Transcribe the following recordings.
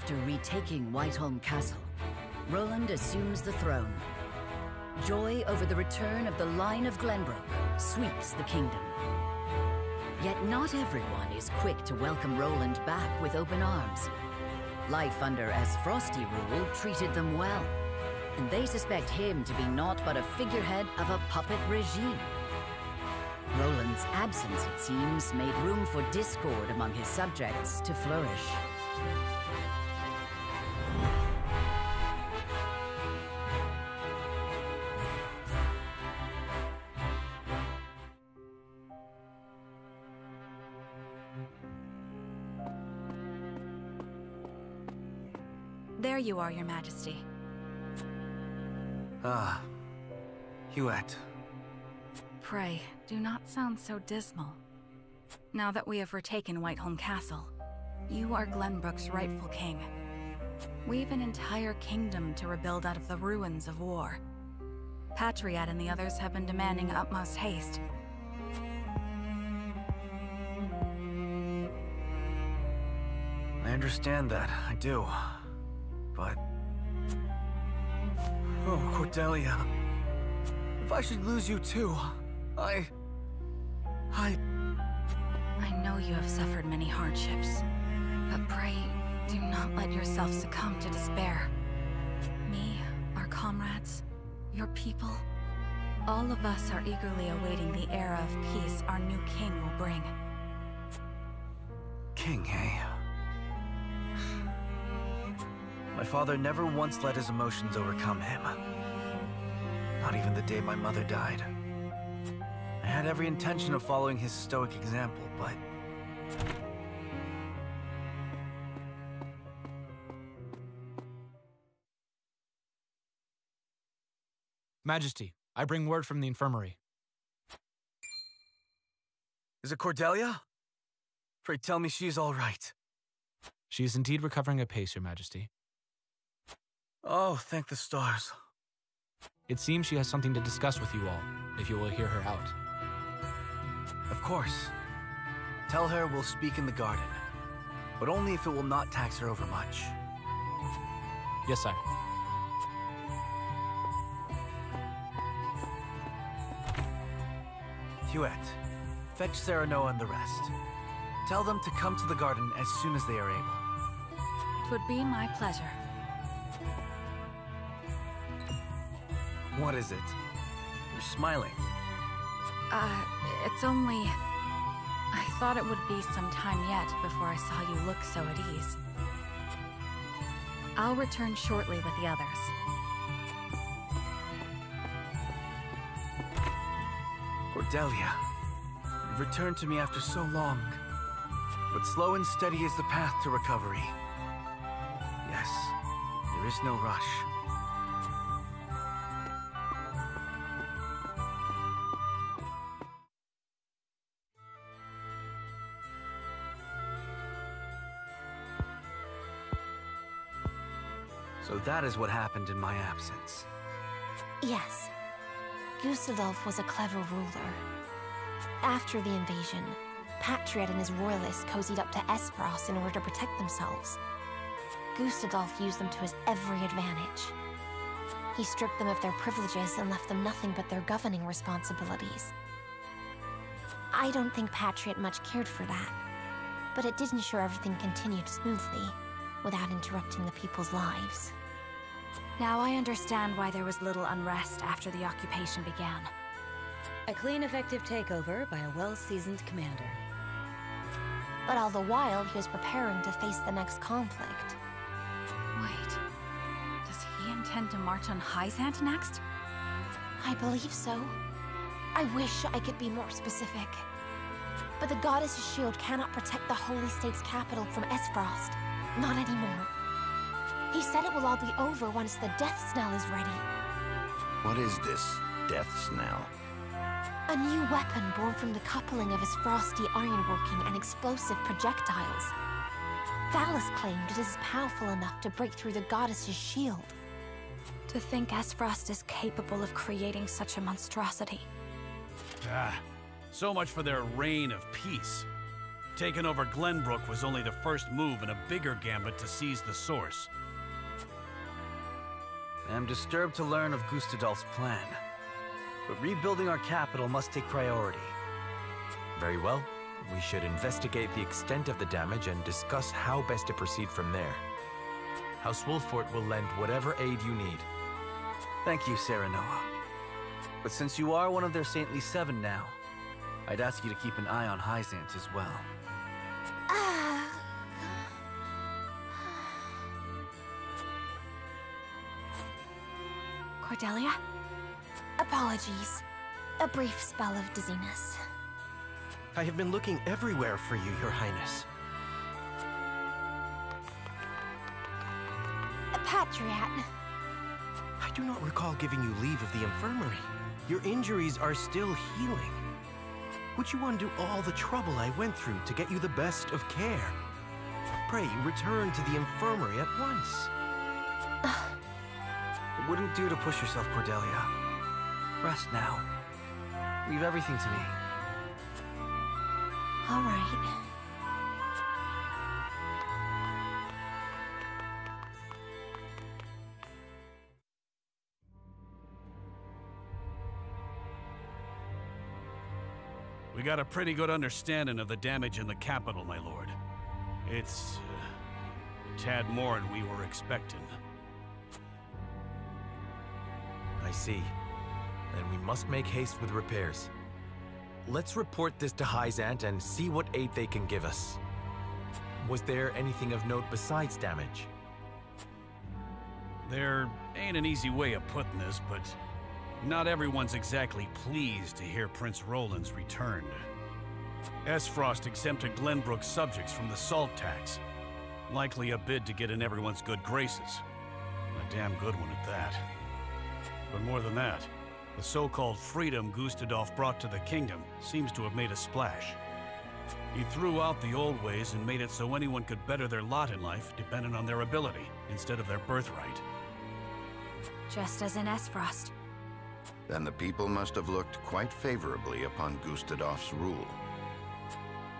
After retaking Whiteholm Castle, Roland assumes the throne. Joy over the return of the line of Glenbrook sweeps the kingdom. Yet not everyone is quick to welcome Roland back with open arms. Life under Aesfrosti rule treated them well, and they suspect him to be naught but a figurehead of a puppet regime. Roland's absence, it seems, made room for discord among his subjects to flourish. There you are, Your Majesty. Ah, Huette. Pray, do not sound so dismal. Now that we have retaken Whiteholm Castle, you are Glenbrook's rightful king. We've an entire kingdom to rebuild out of the ruins of war. Patriatte and the others have been demanding utmost haste. I understand that, I do. But... oh, Cordelia. If I should lose you too, I know you have suffered many hardships, but pray, do not let yourself succumb to despair. Me, our comrades, your people, all of us are eagerly awaiting the era of peace our new king will bring. King, eh? My father never once let his emotions overcome him. Not even the day my mother died. I had every intention of following his stoic example, but... Majesty, I bring word from the infirmary. Is it Cordelia? Pray tell me she is all right. She is indeed recovering apace, Your Majesty. Oh, thank the stars. It seems she has something to discuss with you all, if you will hear her out. Of course. Tell her we'll speak in the garden, but only if it will not tax her overmuch. Yes, sire. Huette, fetch Serenoa and the rest. Tell them to come to the garden as soon as they are able. 'Twould be my pleasure. What is it? You're smiling. It's only... I thought it would be some time yet before I saw you look so at ease. I'll return shortly with the others. Cordelia, you've returned to me after so long. But slow and steady is the path to recovery. Yes, there is no rush. So that is what happened in my absence. Yes. Gustadolf was a clever ruler. After the invasion, Patriatte and his Royalists cozied up to Aesfrosti in order to protect themselves. Gustadolf used them to his every advantage. He stripped them of their privileges and left them nothing but their governing responsibilities. I don't think Patriatte much cared for that, but it did ensure everything continued smoothly, without interrupting the people's lives. Now I understand why there was little unrest after the occupation began. A clean, effective takeover by a well-seasoned commander. But all the while, he was preparing to face the next conflict. Wait, does he intend to march on Hyzant next? I believe so. I wish I could be more specific. But the goddess's shield cannot protect the Holy State's capital from Aesfrosti. Not anymore. He said it will all be over once the death knell is ready. What is this death knell? A new weapon born from the coupling of Aesfrosti ironworking and explosive projectiles. Valis claimed it is powerful enough to break through the goddess's shield. To think Aesfrosti is capable of creating such a monstrosity. So much for their reign of peace. Taking over Glenbrook was only the first move in a bigger gambit to seize the source. I am disturbed to learn of Gustadolf's plan, but rebuilding our capital must take priority. Very well. We should investigate the extent of the damage and discuss how best to proceed from there. House Wolffort will lend whatever aid you need. Thank you, Serenoa. But since you are one of their Saintly Seven now, I'd ask you to keep an eye on Hyzant as well. Cordelia? Apologies. A brief spell of dizziness. I have been looking everywhere for you, Your Highness. Patriatte. I do not recall giving you leave of the infirmary. Your injuries are still healing. Would you undo all the trouble I went through to get you the best of care? Pray, return to the infirmary at once. It wouldn't do to push yourself, Cordelia. Rest now. Leave everything to me. All right. We got a pretty good understanding of the damage in the capital, my lord. It's a tad more than we were expecting. I see. Then we must make haste with repairs. Let's report this to Hyzant and see what aid they can give us. Was there anything of note besides damage? There ain't an easy way of putting this, but not everyone's exactly pleased to hear Prince Roland's returned. Aesfrosti exempted Glenbrook's subjects from the salt tax. Likely a bid to get in everyone's good graces. A damn good one at that. But more than that, the so-called freedom Gustadolf brought to the kingdom seems to have made a splash. He threw out the old ways and made it so anyone could better their lot in life depending on their ability instead of their birthright. Just as in Aesfrost. Then the people must have looked quite favorably upon Gustadolf's rule.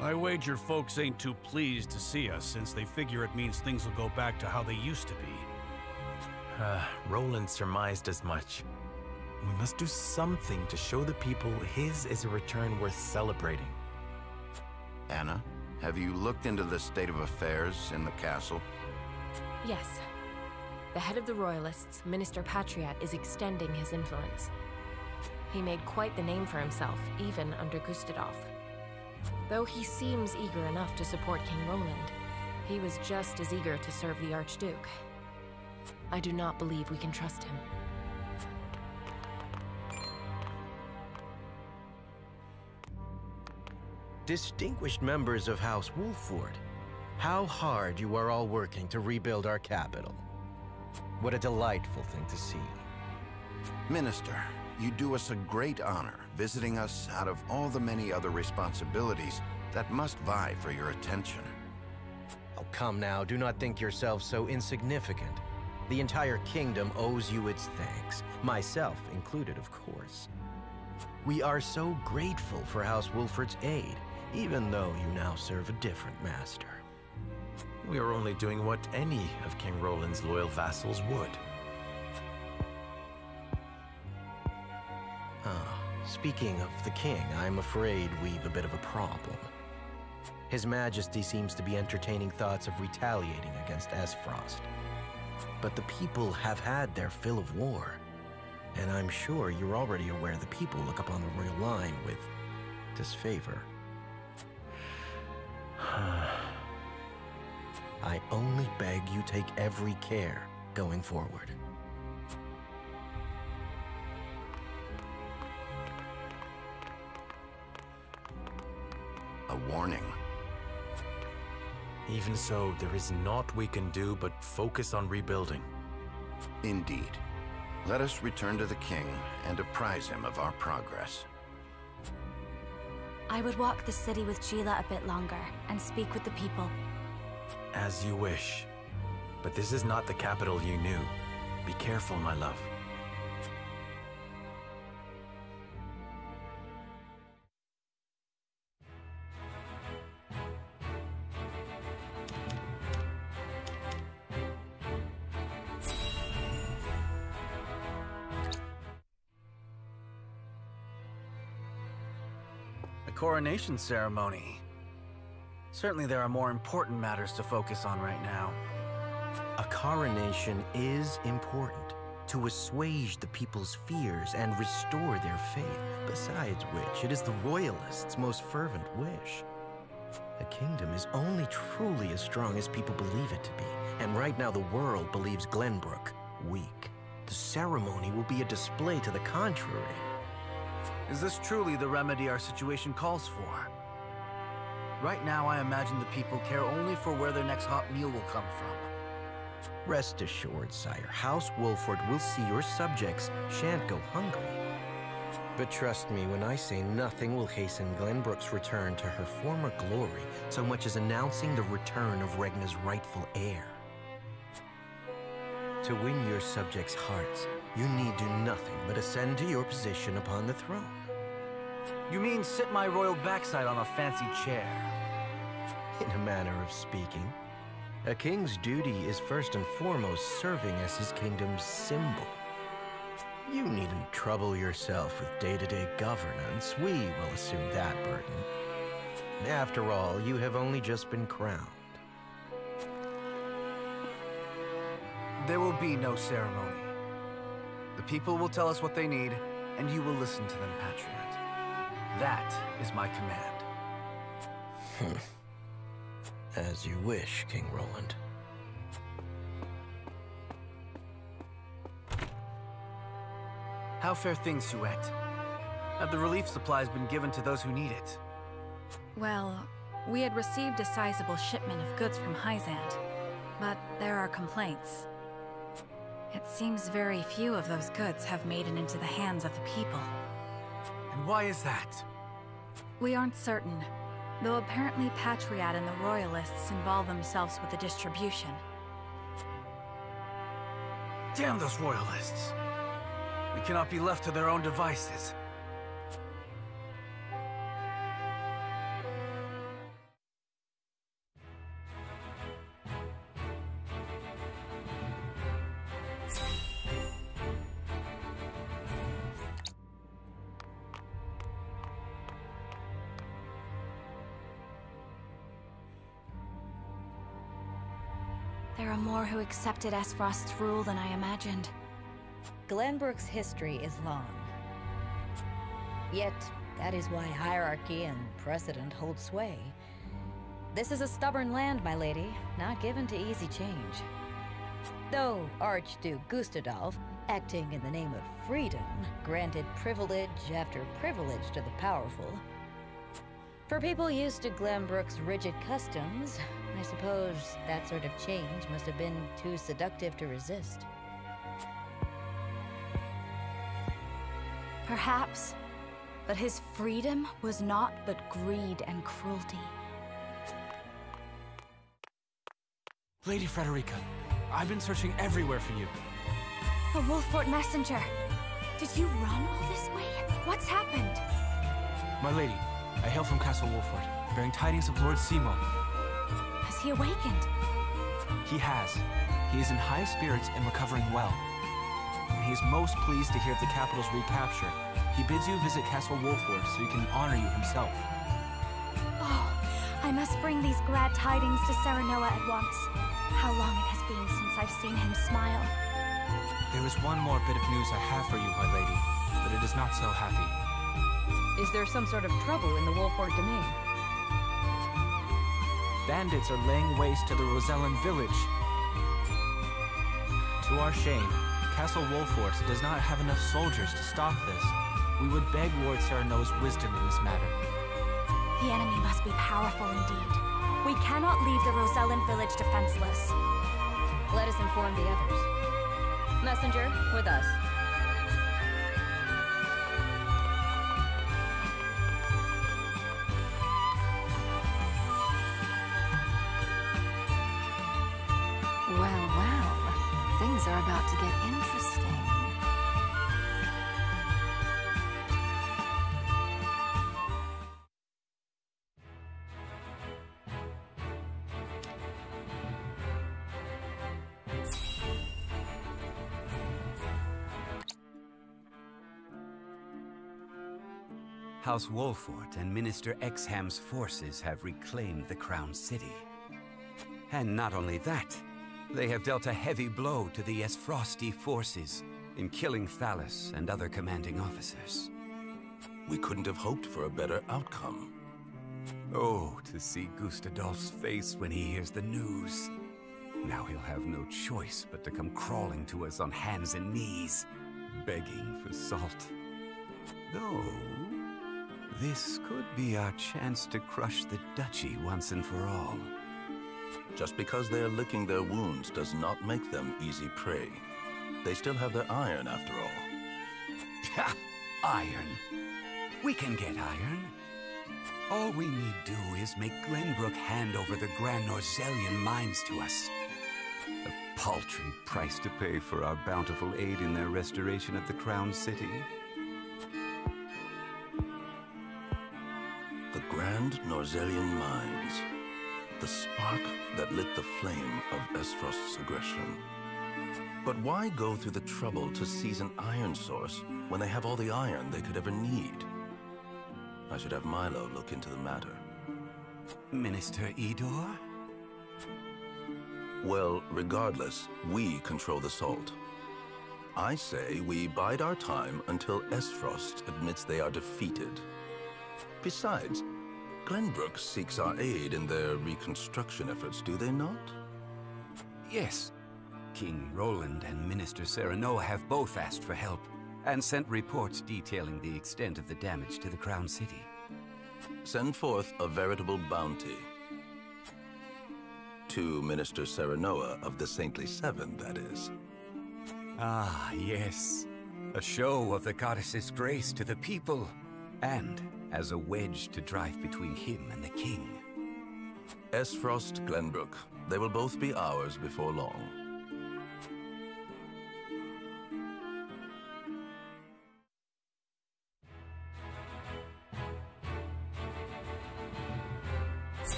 I wager folks ain't too pleased to see us since they figure it means things will go back to how they used to be. Roland surmised as much. We must do something to show the people his is a return worth celebrating. Anna, have you looked into the state of affairs in the castle? Yes. The head of the Royalists, Minister Patriatte, is extending his influence. He made quite the name for himself, even under Gustadolf. Though he seems eager enough to support King Roland, he was just as eager to serve the Archduke. I do not believe we can trust him. Distinguished members of House Wolffort, how hard you are all working to rebuild our capital. What a delightful thing to see. Minister, you do us a great honor visiting us out of all the many other responsibilities that must vie for your attention. Oh, come now, do not think yourself so insignificant. The entire kingdom owes you its thanks, myself included, of course. We are so grateful for House Wolffort's aid, even though you now serve a different master. We are only doing what any of King Roland's loyal vassals would. Speaking of the king, I'm afraid we've a bit of a problem. His Majesty seems to be entertaining thoughts of retaliating against Aesfrost. But the people have had their fill of war, and I'm sure you're already aware the people look upon the royal line with disfavor. I only beg you take every care going forward. A warning. Even so, there is naught we can do but focus on rebuilding. Indeed. Let us return to the king and apprise him of our progress. I would walk the city with Sheila a bit longer and speak with the people. As you wish. But this is not the capital you knew. Be careful, my love. coronation ceremony. Certainly there are more important matters to focus on right now. A coronation is important to assuage the people's fears and restore their faith, besides which it is the Royalists' most fervent wish. A kingdom is only truly as strong as people believe it to be, and right now the world believes Glenbrook weak. The ceremony will be a display to the contrary. Is this truly the remedy our situation calls for? Right now, I imagine the people care only for where their next hot meal will come from. Rest assured, sire, House Wolford will see your subjects shan't go hungry. But trust me when I say nothing will hasten Glenbrook's return to her former glory so much as announcing the return of Regna's rightful heir. To win your subjects' hearts, you need do nothing but ascend to your position upon the throne. You mean sit my royal backside on a fancy chair? In a manner of speaking. A king's duty is first and foremost serving as his kingdom's symbol. You needn't trouble yourself with day-to-day governance. We will assume that burden. After all, you have only just been crowned. There will be no ceremony. The people will tell us what they need, and you will listen to them, Patriatte. That is my command. As you wish, King Roland. How fare things, Suette? Have the relief supplies been given to those who need it? Well, we had received a sizable shipment of goods from Hyzant, but there are complaints. It seems very few of those goods have made it into the hands of the people. And why is that? We aren't certain, though apparently Patriatte and the Royalists involve themselves with the distribution. Damn those Royalists! We cannot be left to their own devices. There are more who accepted Aesfrost's rule than I imagined. Glenbrook's history is long. Yet, that is why hierarchy and precedent hold sway. This is a stubborn land, my lady, not given to easy change. Though Archduke Gustadolf, acting in the name of freedom, granted privilege after privilege to the powerful. For people used to Glenbrook's rigid customs, I suppose that sort of change must have been too seductive to resist. Perhaps, but his freedom was naught but greed and cruelty. Lady Frederica, I've been searching everywhere for you. A Wolfort messenger! Did you run all this way? What's happened? My lady, I hail from Castle Wolfort, bearing tidings of Lord Symon. Has he awakened? He has. He is in high spirits and recovering well. He is most pleased to hear of the capital's recapture. He bids you visit Castle Wolfort so he can honor you himself. Oh, I must bring these glad tidings to Serenoa at once. How long it has been since I've seen him smile. There is one more bit of news I have for you, my lady, but it is not so happy. Is there some sort of trouble in the Wolfort domain? Bandits are laying waste to the Rosellan village. To our shame, Castle Wolfort does not have enough soldiers to stop this. We would beg Lord Serenoa's wisdom in this matter. The enemy must be powerful indeed. We cannot leave the Rosellan village defenseless. Let us inform the others. Messenger, with us. Well, well. Things are about to get interesting. House Wolfort and Minister Exham's forces have reclaimed the Crown City. And not only that, they have dealt a heavy blow to the Aesfrosti forces in killing Thalys and other commanding officers. We couldn't have hoped for a better outcome. Oh, to see Gustadolf's face when he hears the news. Now he'll have no choice but to come crawling to us on hands and knees, begging for salt. Though, this could be our chance to crush the duchy once and for all. Just because they're licking their wounds does not make them easy prey. They still have their iron, after all. Ha! Iron. We can get iron. All we need do is make Glenbrook hand over the Grand Norzelian mines to us. A paltry price to pay for our bountiful aid in their restoration of the Crown City. The Grand Norzelian mines. The spark that lit the flame of Aesfrost's aggression. But why go through the trouble to seize an iron source when they have all the iron they could ever need? I should have Milo look into the matter. Minister Idore? Well, regardless, we control the salt. I say we bide our time until Aesfrost admits they are defeated. Besides, Glenbrook seeks our aid in their reconstruction efforts, do they not? Yes. King Roland and Minister Serenoa have both asked for help, and sent reports detailing the extent of the damage to the Crown City. Send forth a veritable bounty. To Minister Serenoa of the Saintly Seven, that is. Ah, yes. A show of the goddess's grace to the people, and as a wedge to drive between him and the king. Aesfrost, Glenbrook. They will both be ours before long.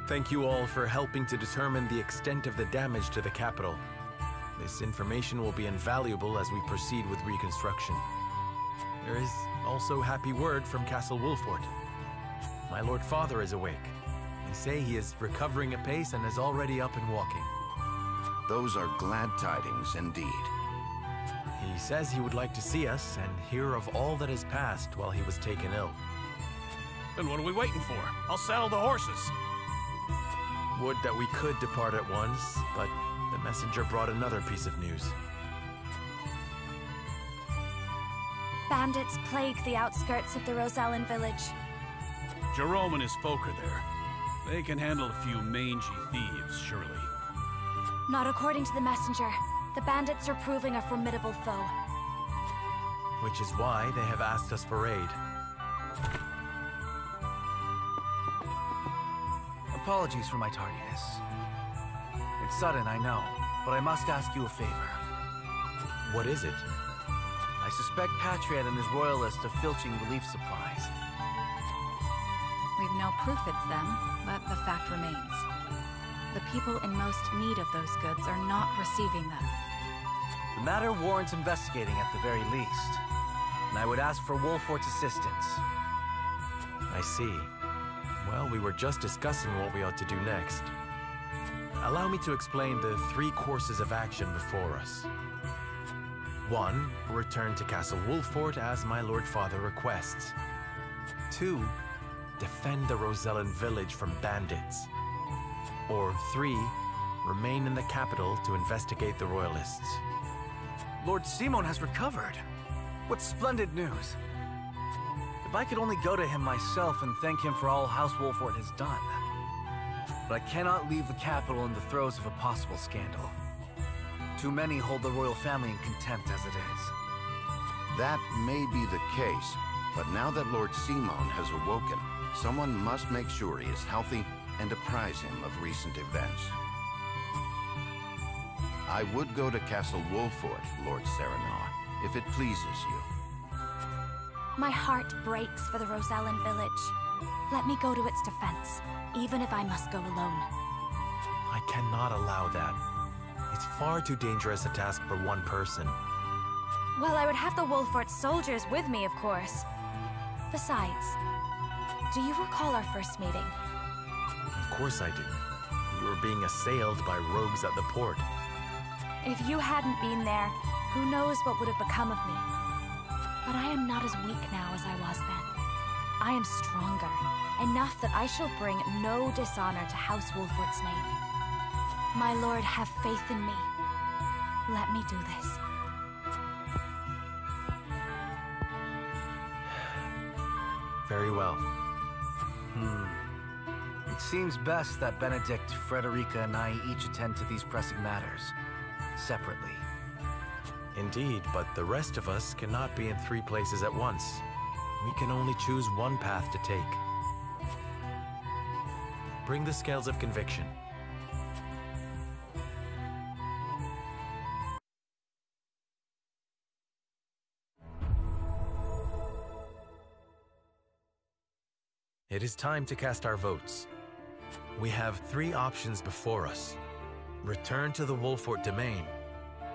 Thank you all for helping to determine the extent of the damage to the capital. This information will be invaluable as we proceed with reconstruction. There is also happy word from Castle Wolfort. My Lord Father is awake. They say he is recovering apace and is already up and walking. Those are glad tidings indeed. He says he would like to see us and hear of all that has passed while he was taken ill. Then what are we waiting for? I'll saddle the horses. Would that we could depart at once, but the messenger brought another piece of news. Bandits plague the outskirts of the Rosellan village. Jerome and his folk are there. They can handle a few mangy thieves, surely. Not according to the messenger. The bandits are proving a formidable foe. Which is why they have asked us for aid. Apologies for my tardiness. It's sudden, I know, but I must ask you a favor. What is it? I suspect Patriatte and his Royalist of filching relief supplies. We've no proof it's them, but the fact remains. The people in most need of those goods are not receiving them. The matter warrants investigating at the very least, and I would ask for Wolfort's assistance. I see. Well, we were just discussing what we ought to do next. Allow me to explain the 3 courses of action before us. 1. Return to Castle Wolfort as my Lord Father requests. 2. Defend the Rosellan village from bandits. Or 3. Remain in the capital to investigate the Royalists. Lord Symon has recovered. What splendid news. If I could only go to him myself and thank him for all House Wolfort has done. But I cannot leave the capital in the throes of a possible scandal. Too many hold the royal family in contempt as it is. That may be the case, but now that Lord Symon has awoken, someone must make sure he is healthy and apprise him of recent events. I would go to Castle Wolfort, Lord Serenoa, if it pleases you. My heart breaks for the Rosellan village. Let me go to its defense, even if I must go alone. I cannot allow that. It's far too dangerous a task for one person. Well, I would have the Wolfort soldiers with me, of course. Besides, do you recall our first meeting? Of course I do. You were being assailed by rogues at the port. If you hadn't been there, who knows what would have become of me. But I am not as weak now as I was then. I am stronger, enough that I shall bring no dishonor to House Wolfort's name. My lord, have faith in me. Let me do this. Very well. It seems best that Benedict, Frederica, and I each attend to these pressing matters, separately. Indeed, but the rest of us cannot be in 3 places at once. We can only choose one path to take. Bring the scales of conviction. It is time to cast our votes. We have 3 options before us. Return to the Wolfort domain,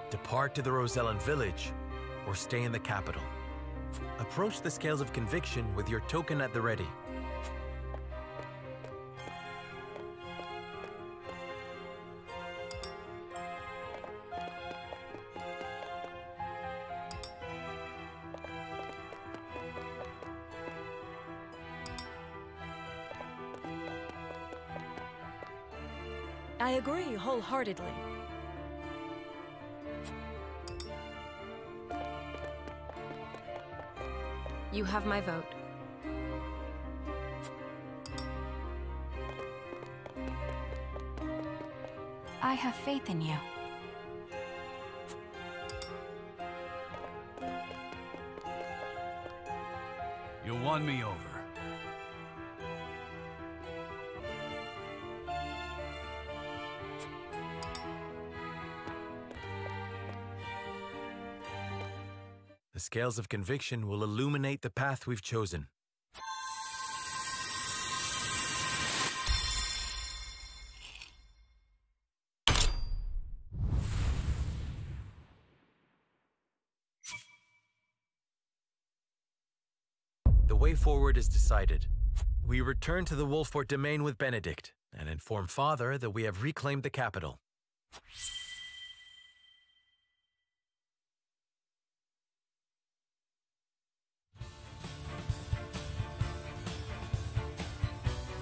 depart to the Rosellan village, or stay in the capital. Approach the scales of conviction with your token at the ready. I agree wholeheartedly. You have my vote. I have faith in you. You won me over. The scales of conviction will illuminate the path we've chosen. The way forward is decided. We return to the Wolfort domain with Benedict and inform Father that we have reclaimed the capital.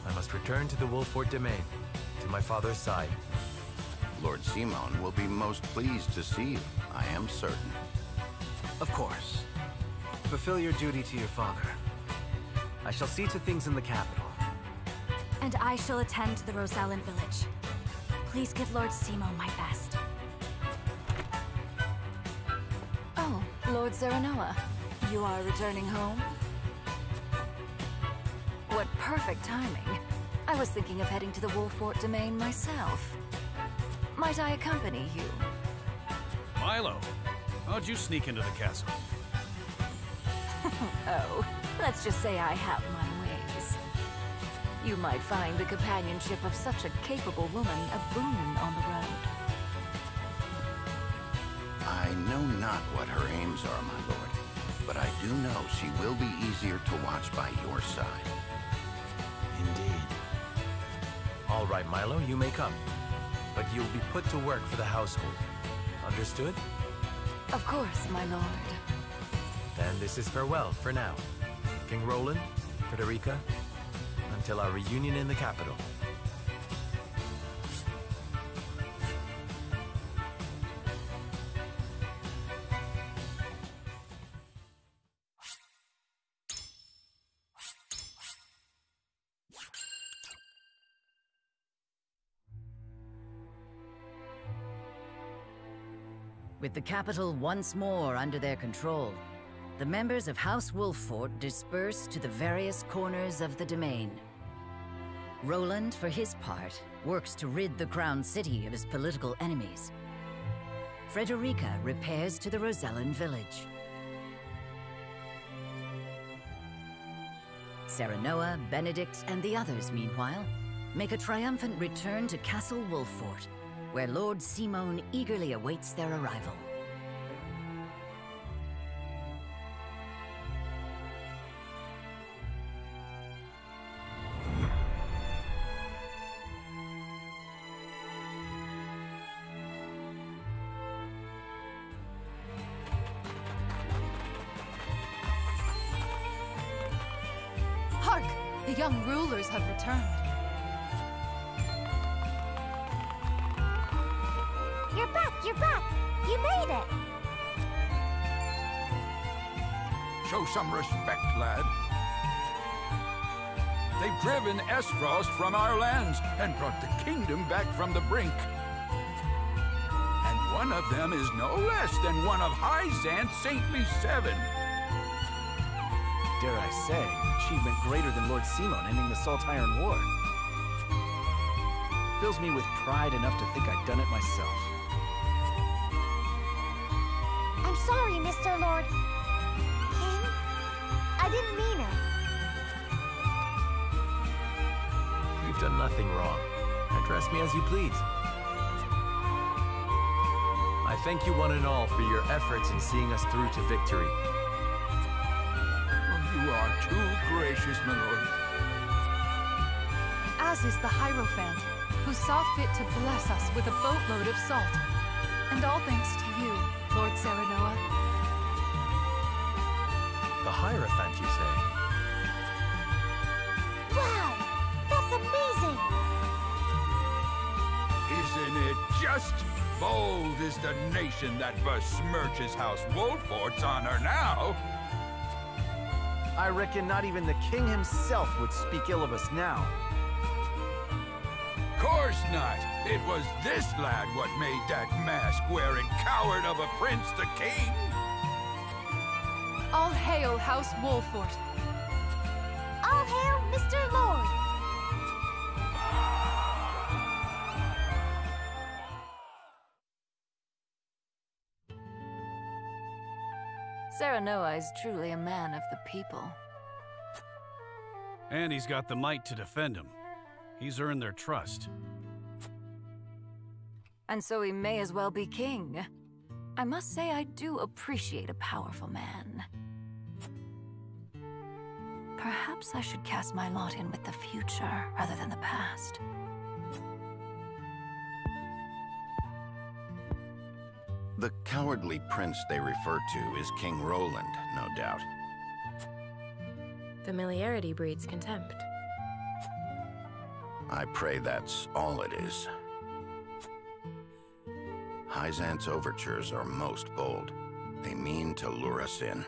I must return to the Wolfort domain, to my father's side. Lord Symon will be most pleased to see you, I am certain. Of course. Fulfill your duty to your father. I shall see to things in the capital. And I shall attend to the Rosellan village. Please give Lord Symon my best. Oh, Lord Serenoa, you are returning home? What perfect timing. I was thinking of heading to the Wolfort domain myself. Might I accompany you? Milo, how'd you sneak into the castle? Oh, let's just say I have my ways. You might find the companionship of such a capable woman a boon on the road. I know not what her aims are, my lord, but I do know she will be easier to watch by your side. Indeed. All right, Milo, you may come. But you'll be put to work for the household. Understood? Of course, my lord. Then this is farewell for now. King Roland, Frederica, until our reunion in the capital. With the capital once more under their control, the members of House Wolfort disperse to the various corners of the domain. Roland, for his part, works to rid the Crown City of his political enemies. Frederica repairs to the Rosellan village. Serenoa, Benedict, and the others, meanwhile, make a triumphant return to Castle Wolfort, where Lord Symon eagerly awaits their arrival. Hark! The young rulers have returned. You're back! You're back! You made it! Show some respect, lad. They've driven Aesfrost from our lands and brought the kingdom back from the brink. And one of them is no less than one of Hyzant's saintly 7. Dare I say, achievement greater than Lord Symon ending the Salt-Iron War. Fills me with pride enough to think I'd done it myself. I'm sorry, Mr. Lord. King? I didn't mean it. You've done nothing wrong. Address me as you please. I thank you one and all for your efforts in seeing us through to victory. You are too gracious, my lord. As is the Hierophant, who saw fit to bless us with a boatload of salt. And all thanks to you, Lord Serenoa. The Hierophant, you say? Wow! That's amazing! Isn't it just? Bold is the nation that besmirches House Wolfort's honor now. I reckon not even the king himself would speak ill of us now. Course not. It was this lad what made that mask-wearing coward of a prince the king. All hail House Wolfort. All hail Mr. Lord. Serenoa is truly a man of the people. And he's got the might to defend him. He's earned their trust. And so he may as well be king. I must say I do appreciate a powerful man. Perhaps I should cast my lot in with the future rather than the past. The cowardly prince they refer to is King Roland, no doubt. Familiarity breeds contempt. I pray that's all it is. Hyzant's overtures are most bold. They mean to lure us in.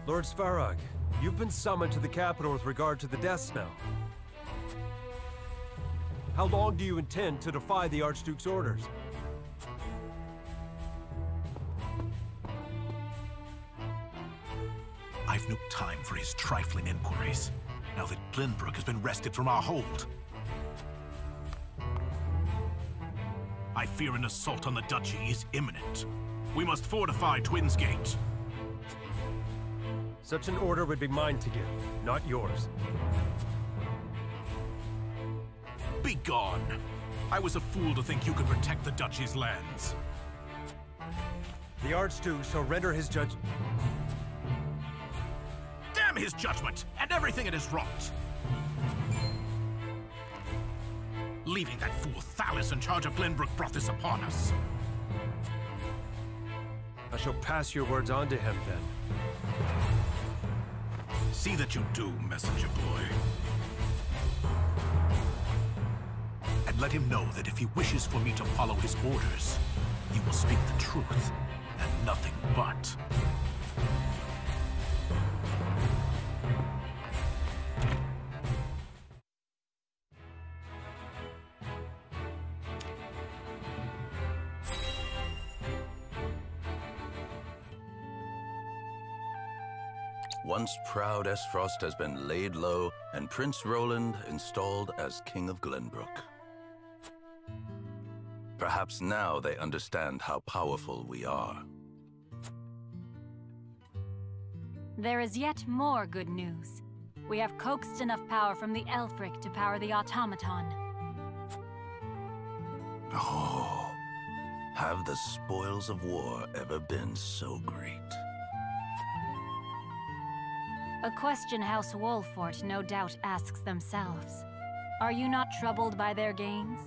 Lord Svarog, you've been summoned to the capital with regard to the death snow. How long do you intend to defy the Archduke's orders? I've no time for his trifling inquiries, now that Glenbrook has been wrested from our hold. I fear an assault on the duchy is imminent. We must fortify Twins Gate. Such an order would be mine to give, not yours. Be gone! I was a fool to think you could protect the duchy's lands. The Archduke shall render his judgment. Damn his judgment, and everything it has wrought! Leaving that fool Thalys in charge of Glenbrook brought this upon us. I shall pass your words on to him, then. See that you do, messenger boy. And let him know that if he wishes for me to follow his orders, he will speak the truth, and nothing but. once proud Aesfrost has been laid low and Prince Roland installed as King of Glenbrook. Perhaps now they understand how powerful we are. There is yet more good news. We have coaxed enough power from the Elfric to power the automaton. Oh, have the spoils of war ever been so great? A question House Wolfort no doubt asks themselves. Are you not troubled by their gains?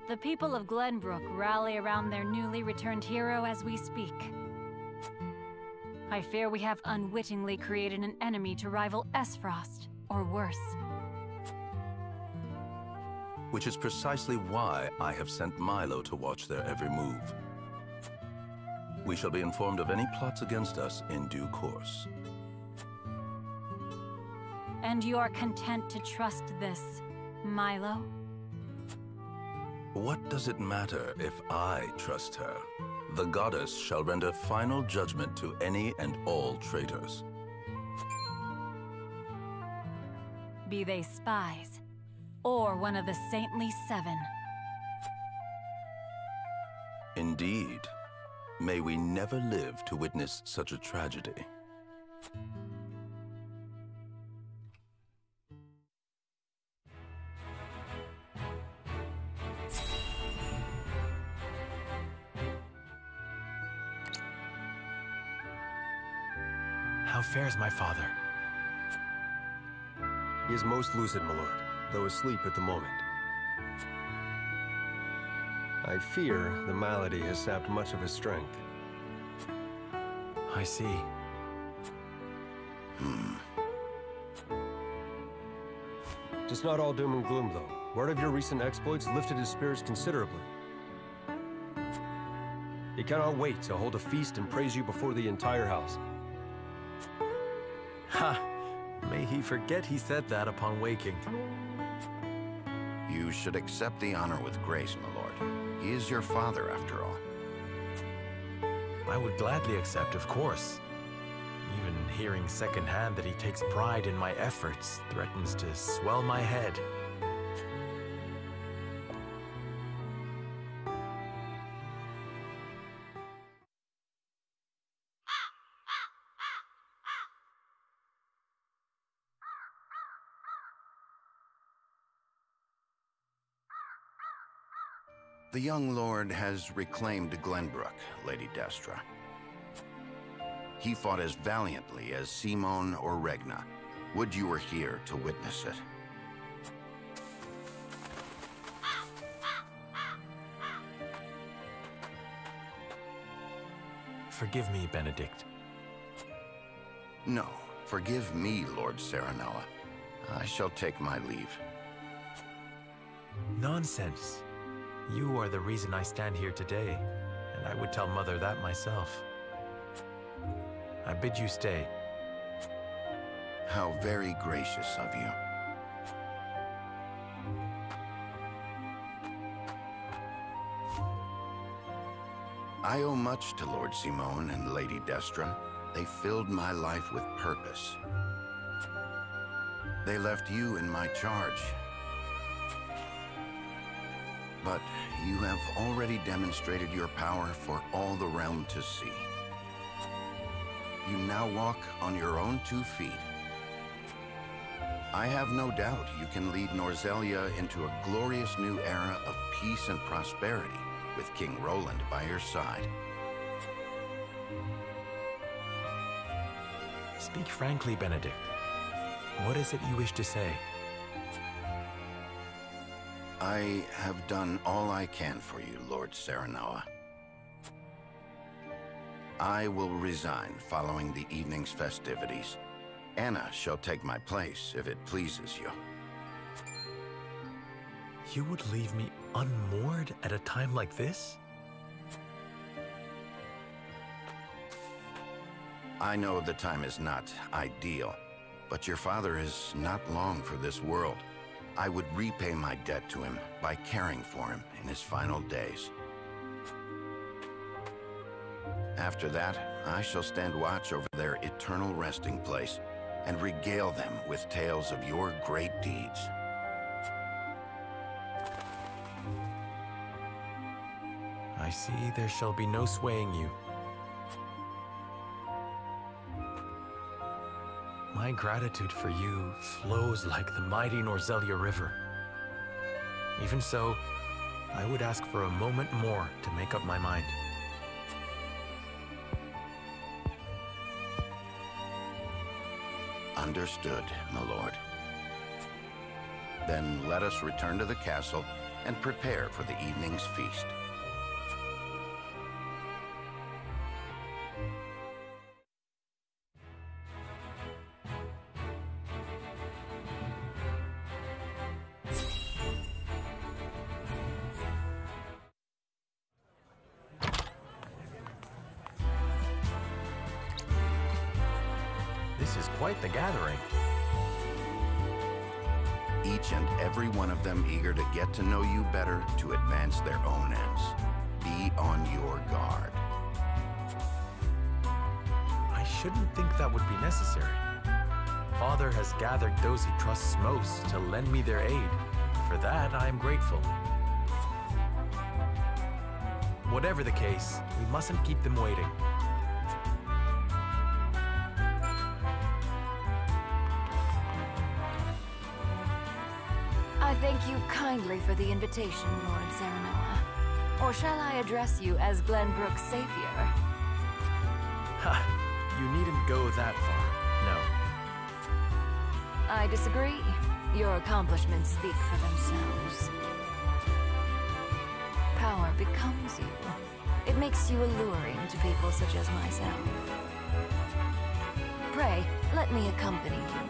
The people of Glenbrook rally around their newly returned hero as we speak. I fear we have unwittingly created an enemy to rival Aesfrost, or worse. Which is precisely why I have sent Milo to watch their every move. We shall be informed of any plots against us in due course. And you are content to trust this, Milo? What does it matter if I trust her? The goddess shall render final judgment to any and all traitors. Be they spies, or one of the Saintly Seven. Indeed. May we never live to witness such a tragedy. How fares my father? He is most lucid, my lord, though asleep at the moment. I fear the malady has sapped much of his strength. I see. It's not all doom and gloom, though. Word of your recent exploits lifted his spirits considerably. He cannot wait to hold a feast and praise you before the entire house. Ha! May he forget he said that upon waking. You should accept the honor with grace, my lord. He is your father, after all. I would gladly accept, of course. Even hearing secondhand that he takes pride in my efforts threatens to swell my head. The young lord has reclaimed Glenbrook, Lady Destra. He fought as valiantly as Symon or Regna. Would you were here to witness it. Forgive me, Benedict. No, forgive me, Lord Serenoa. I shall take my leave. Nonsense. You are the reason I stand here today, and I would tell Mother that myself. I bid you stay. How very gracious of you. I owe much to Lord Symon and Lady Destra. They filled my life with purpose. They left you in my charge. But you have already demonstrated your power for all the realm to see. You now walk on your own 2 feet. I have no doubt you can lead Norzelia into a glorious new era of peace and prosperity with King Roland by your side. Speak frankly, Benedict. What is it you wish to say? I have done all I can for you, Lord Serenoa. I will resign following the evening's festivities. Anna shall take my place if it pleases you. You would leave me unmoored at a time like this? I know the time is not ideal, but your father is not long for this world. I would repay my debt to him by caring for him in his final days. After that, I shall stand watch over their eternal resting place and regale them with tales of your great deeds. I see there shall be no swaying you. My gratitude for you flows like the mighty Norzelia River. Even so, I would ask for a moment more to make up my mind. Understood, my lord. Then let us return to the castle and prepare for the evening's feast. This is quite the gathering. Each and every one of them eager to get to know you better to advance their own ends. Be on your guard. I shouldn't think that would be necessary. Father has gathered those he trusts most to lend me their aid. For that, I am grateful. Whatever the case, we mustn't keep them waiting. I thank you kindly for the invitation, Lord Serenoa. Or shall I address you as Glenbrook's savior? Ha! You needn't go that far, no. I disagree. Your accomplishments speak for themselves. Power becomes you. It makes you alluring to people such as myself. Pray, let me accompany you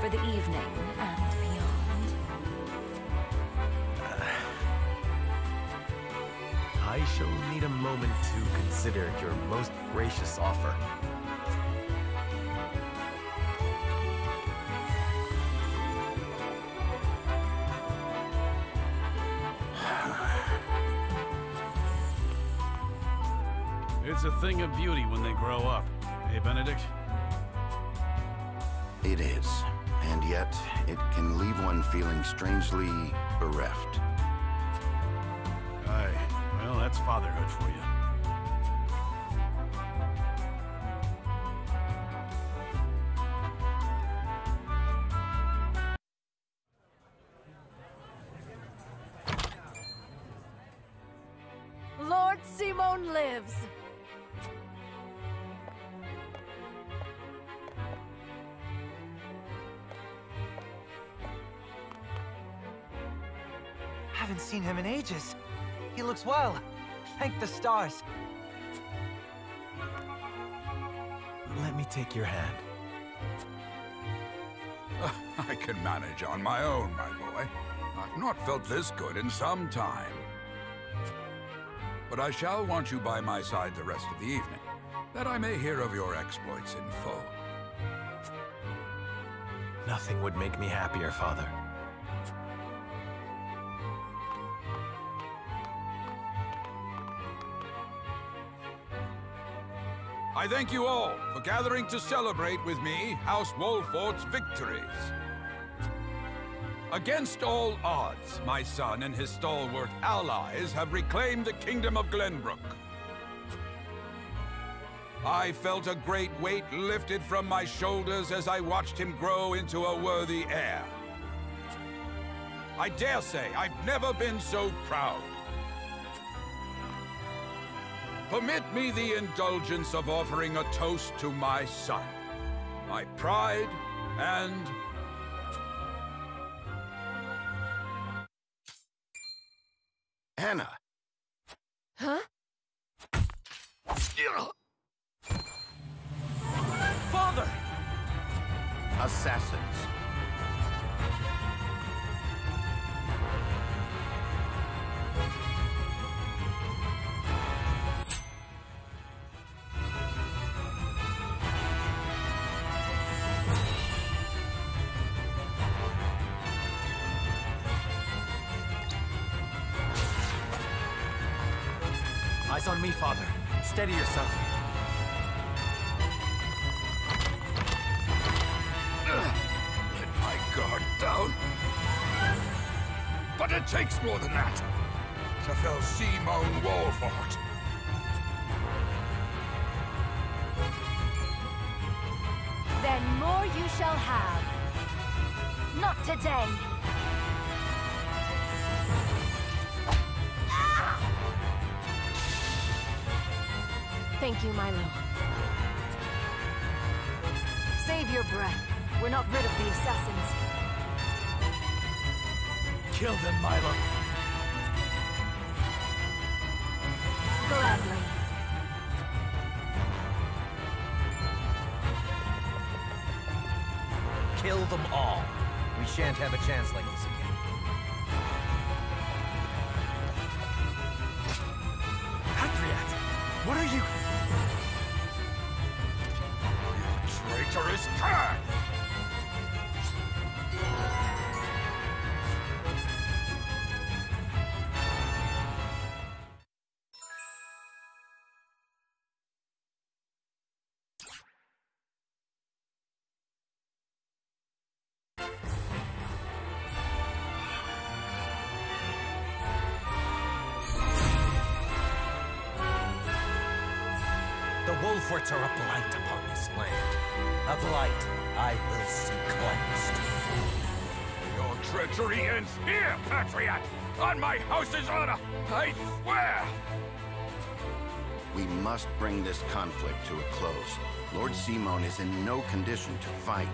for the evening and beyond. I shall need a moment to consider your most gracious offer. It's a thing of beauty when they grow up. Hey, Benedict? It is, and yet it can leave one feeling strangely bereft. Aye, well, that's fatherhood for you. Lord Symon lives! Haven't seen him in ages. He looks well. Thank the stars. Let me take your hand. I can manage on my own, my boy. I've not felt this good in some time. But I shall want you by my side the rest of the evening, that I may hear of your exploits in full. Nothing would make me happier, Father. I thank you all for gathering to celebrate with me House Wolfort's victories. Against all odds, my son and his stalwart allies have reclaimed the kingdom of Glenbrook. I felt a great weight lifted from my shoulders as I watched him grow into a worthy heir. I dare say I've never been so proud. Permit me the indulgence of offering a toast to my son, my pride and... Hannah! Huh? Father! Assassins. Eyes on me, Father. Steady yourself. Let my guard down. But it takes more than that to fell Symon Wolfort. Then more you shall have. Not today. Thank you, Milo. Save your breath. We're not rid of the assassins. Kill them, Milo. Gladly. Kill them all. We shan't have a chance like this again. Patriatte! What are you... Traitorous cur! The Wolforts are a blight upon this land. A blight I will see cleansed. Your treachery ends here, Patriatte! On my house's honor, I swear! We must bring this conflict to a close. Lord Symon is in no condition to fight.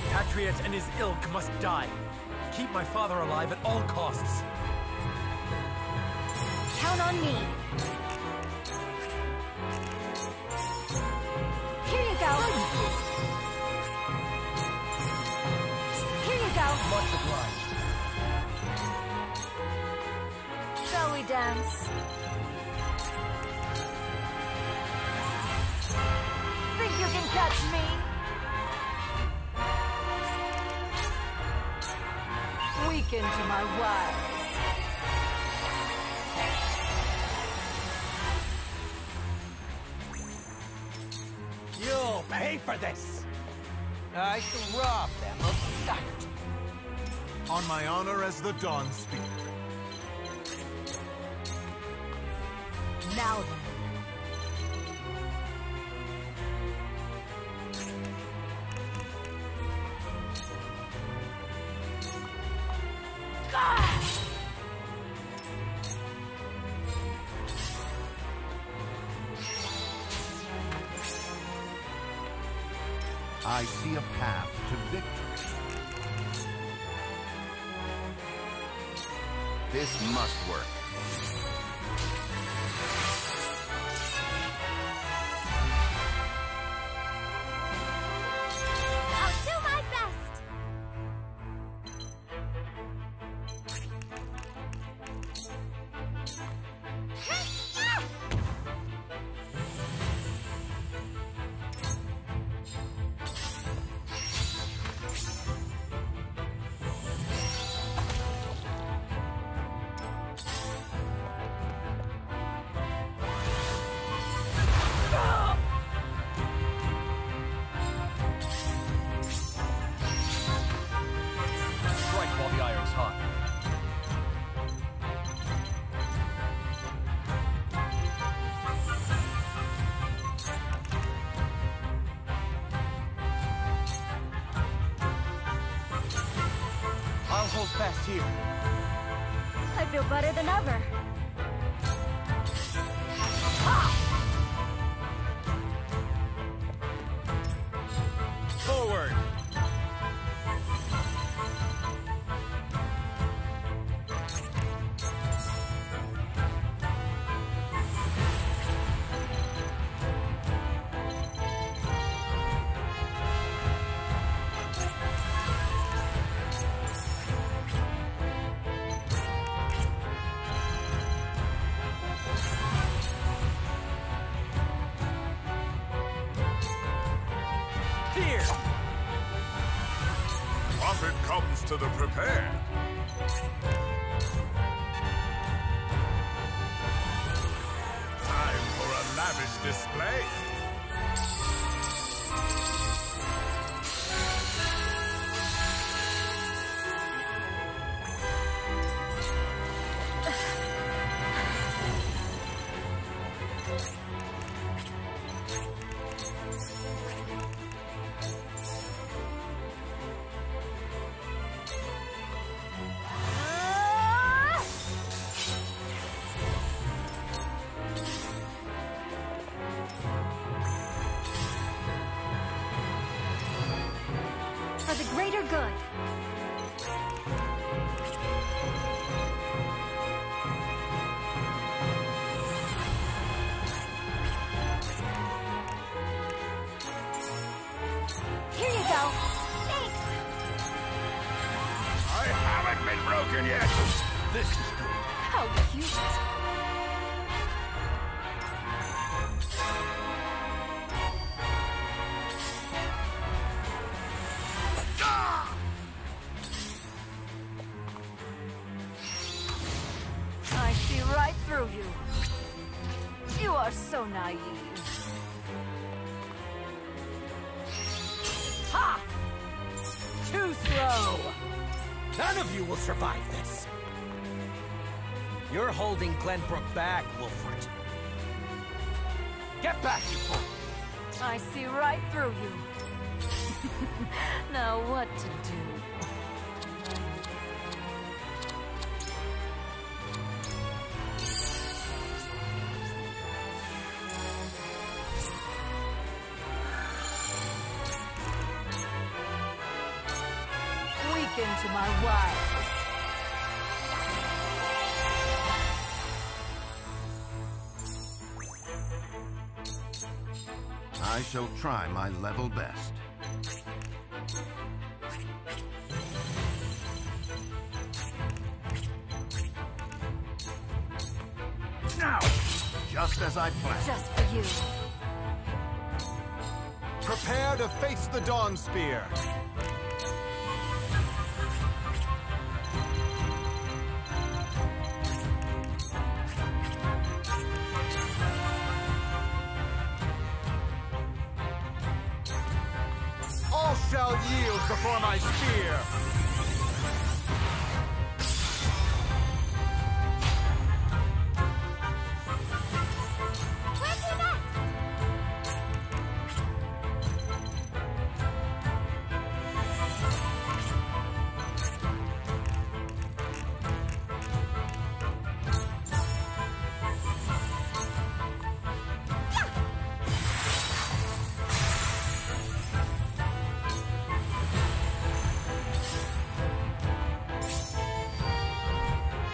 Patriatte and his ilk must die. Keep my father alive at all costs. Count on me. Here you go. Here you go. Much obliged. Shall we dance? Think you can catch me? Weaken to my wiles. You'll pay for this! I shall rob them of sight. On my honor as the Dawn Speaker. Now then. I see a path to victory. This must work. I'll do my best. I'll hold fast here. I feel better than ever. Forward! Profit comes to the prepared. Time for a lavish display. the greater good. Here you go. Thanks. I haven't been broken yet. This is good. How cute. I see right through you. You are so naive. Ha! Too slow! None of you will survive this. You're holding Glenbrook back, Wolford. Get back, you fool! I see right through you. Now what to do? Into my wiles. I shall try my level best. Now, just as I planned. Just for you. Prepare to face the Dawn Spear. Shall yield before my spear.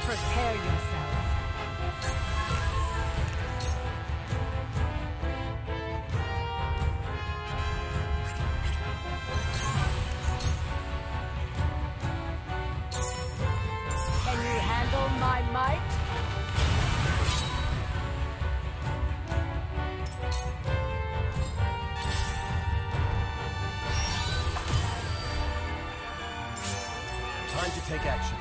Prepare yourself. Can you handle my might? Time to take action.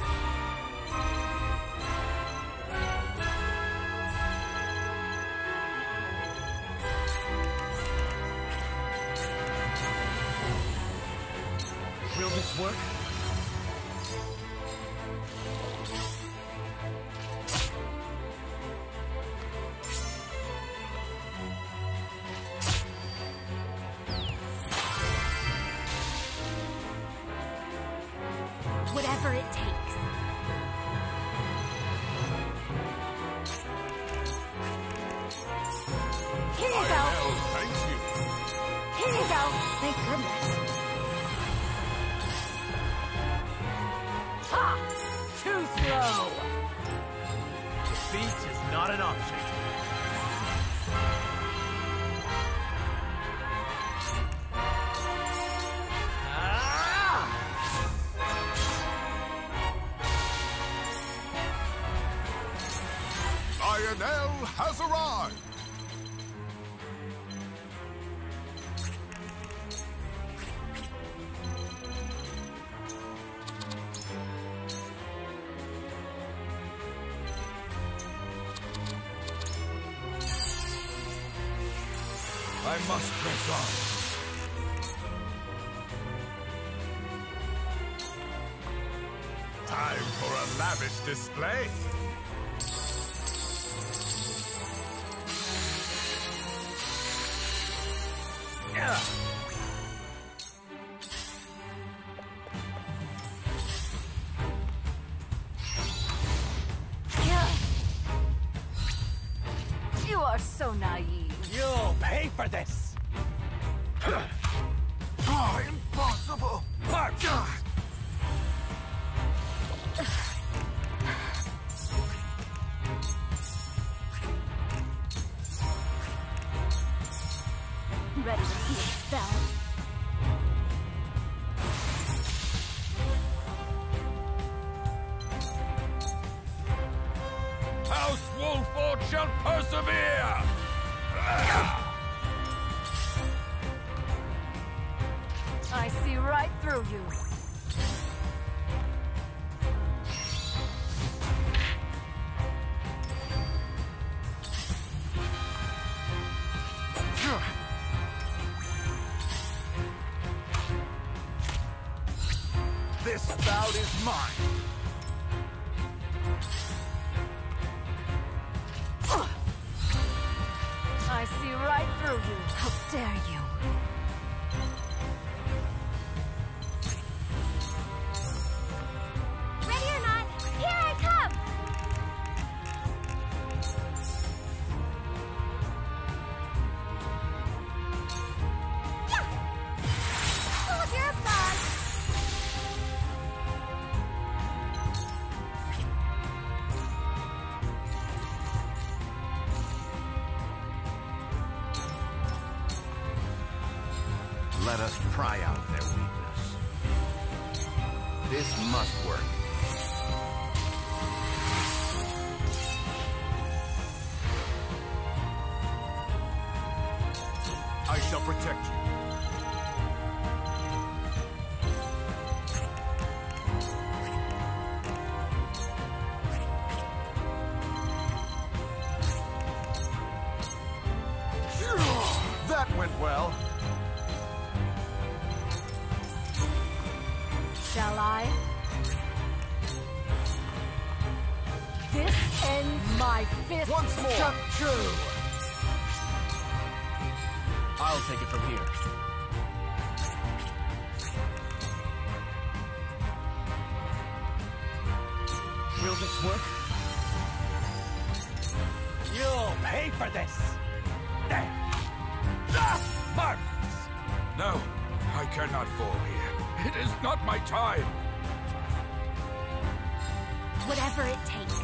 Will this work? Whatever it takes. Here you go. Thank you. Here you go. Thank goodness. Ha! Too slow. Defeat is not an option. Lionel has arrived. I must press on. Time for a lavish display. You are so naive. You'll pay for this! Ha! Oh, impossible! Ready to see a spell? House Wolford shall persevere! I see right through you. This bout is mine. I see right through you. How dare you? Ready or not, here I come! Yeah! Hold your applause! Let us pry out their weakness. This must work. I shall protect you. That went well. Shall I? This ends my fist. Once more. Struck true. I'll take it from here. Will this work? You'll pay for this! There! Marvelous! No, I cannot fall here. It is not my time. Whatever it takes.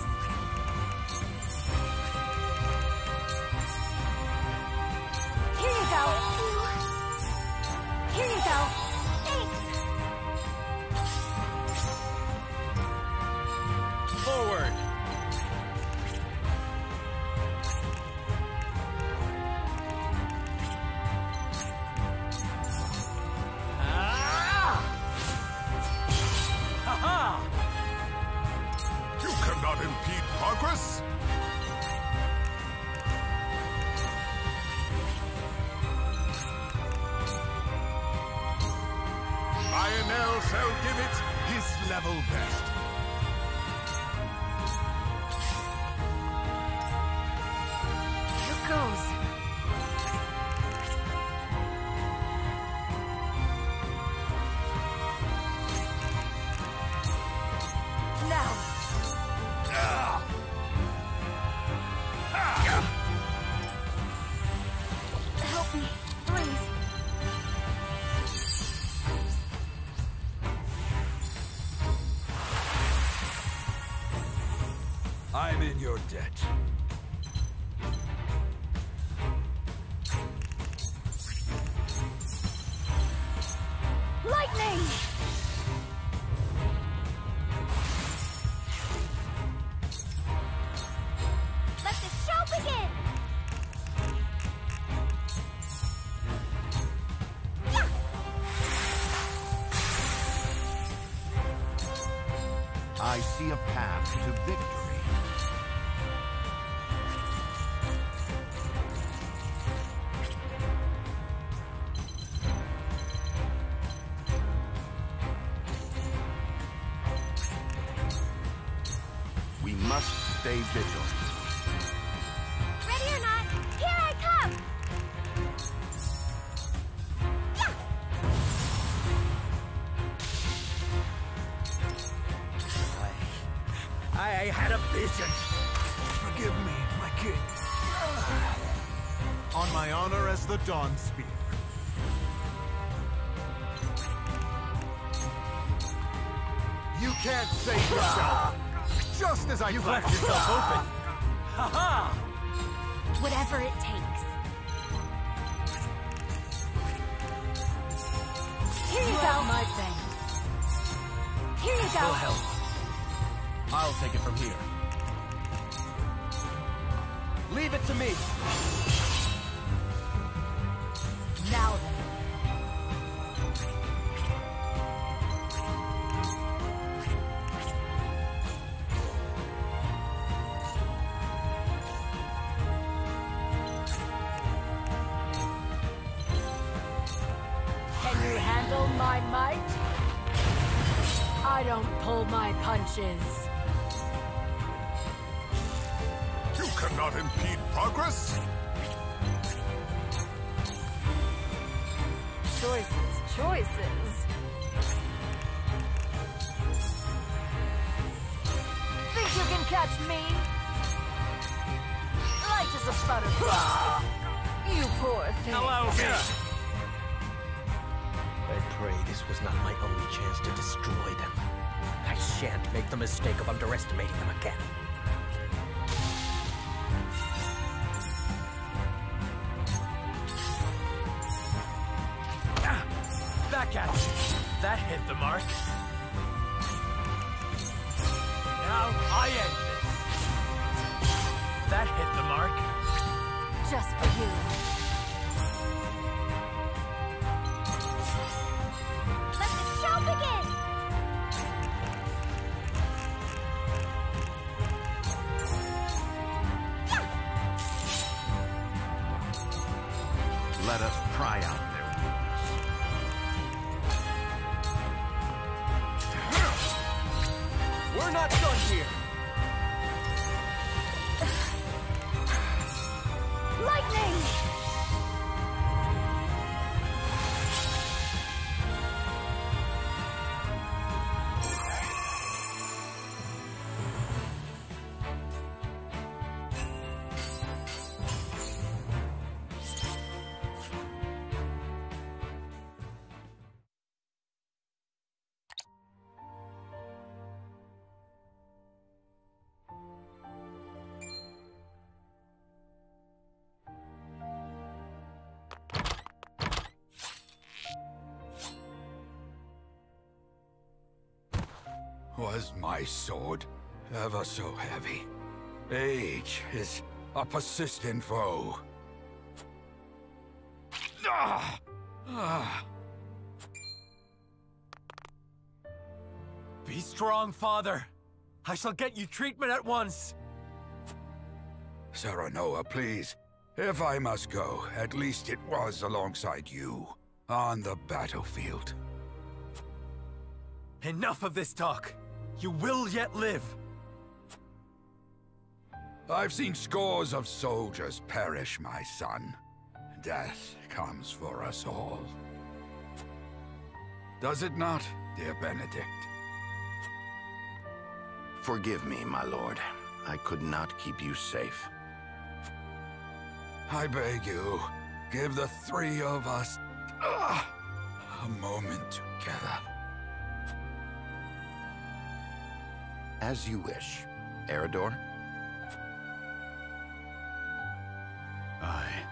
Here you go. Here you go. Thanks. Forward! You cannot impede progress. Lionel shall give it his level best. Here goes. Now. Help me, please. I'm in your debt. Lightning! Let the show begin! Yeah! I see a path to victory. We must stay vigilant. Ready or not, here I come! Yeah! I had a vision. Forgive me, my king. On my honor as the Dawn Spear. You can't save yourself! Just as You've left yourself open! Ha-ha! Whatever it takes. Here you go! My thing. Here you go! Will help. I'll take it from here. Leave it to me! Now then. Can you handle my might? I don't pull my punches. You cannot impede progress! Choices. Think you can catch me? Light as a butterfly. You poor thing. Allow me! I pray this was not my only chance to destroy them. I shan't make the mistake of underestimating them again. Back at you! That hit the mark. Now I end this. That hit the mark. Just for you. Let the show begin! Let us try out their weakness. We're not done here. Lightning! Was my sword ever so heavy? Age is a persistent foe. Ah! Ah! Be strong, father. I shall get you treatment at once. Serenoa, please. If I must go, at least it was alongside you, on the battlefield. Enough of this talk. You will yet live. I've seen scores of soldiers perish, my son. Death comes for us all. Does it not, dear Benedict? Forgive me, my lord. I could not keep you safe. I beg you, give the three of us a moment together. As you wish. Idore? Aye.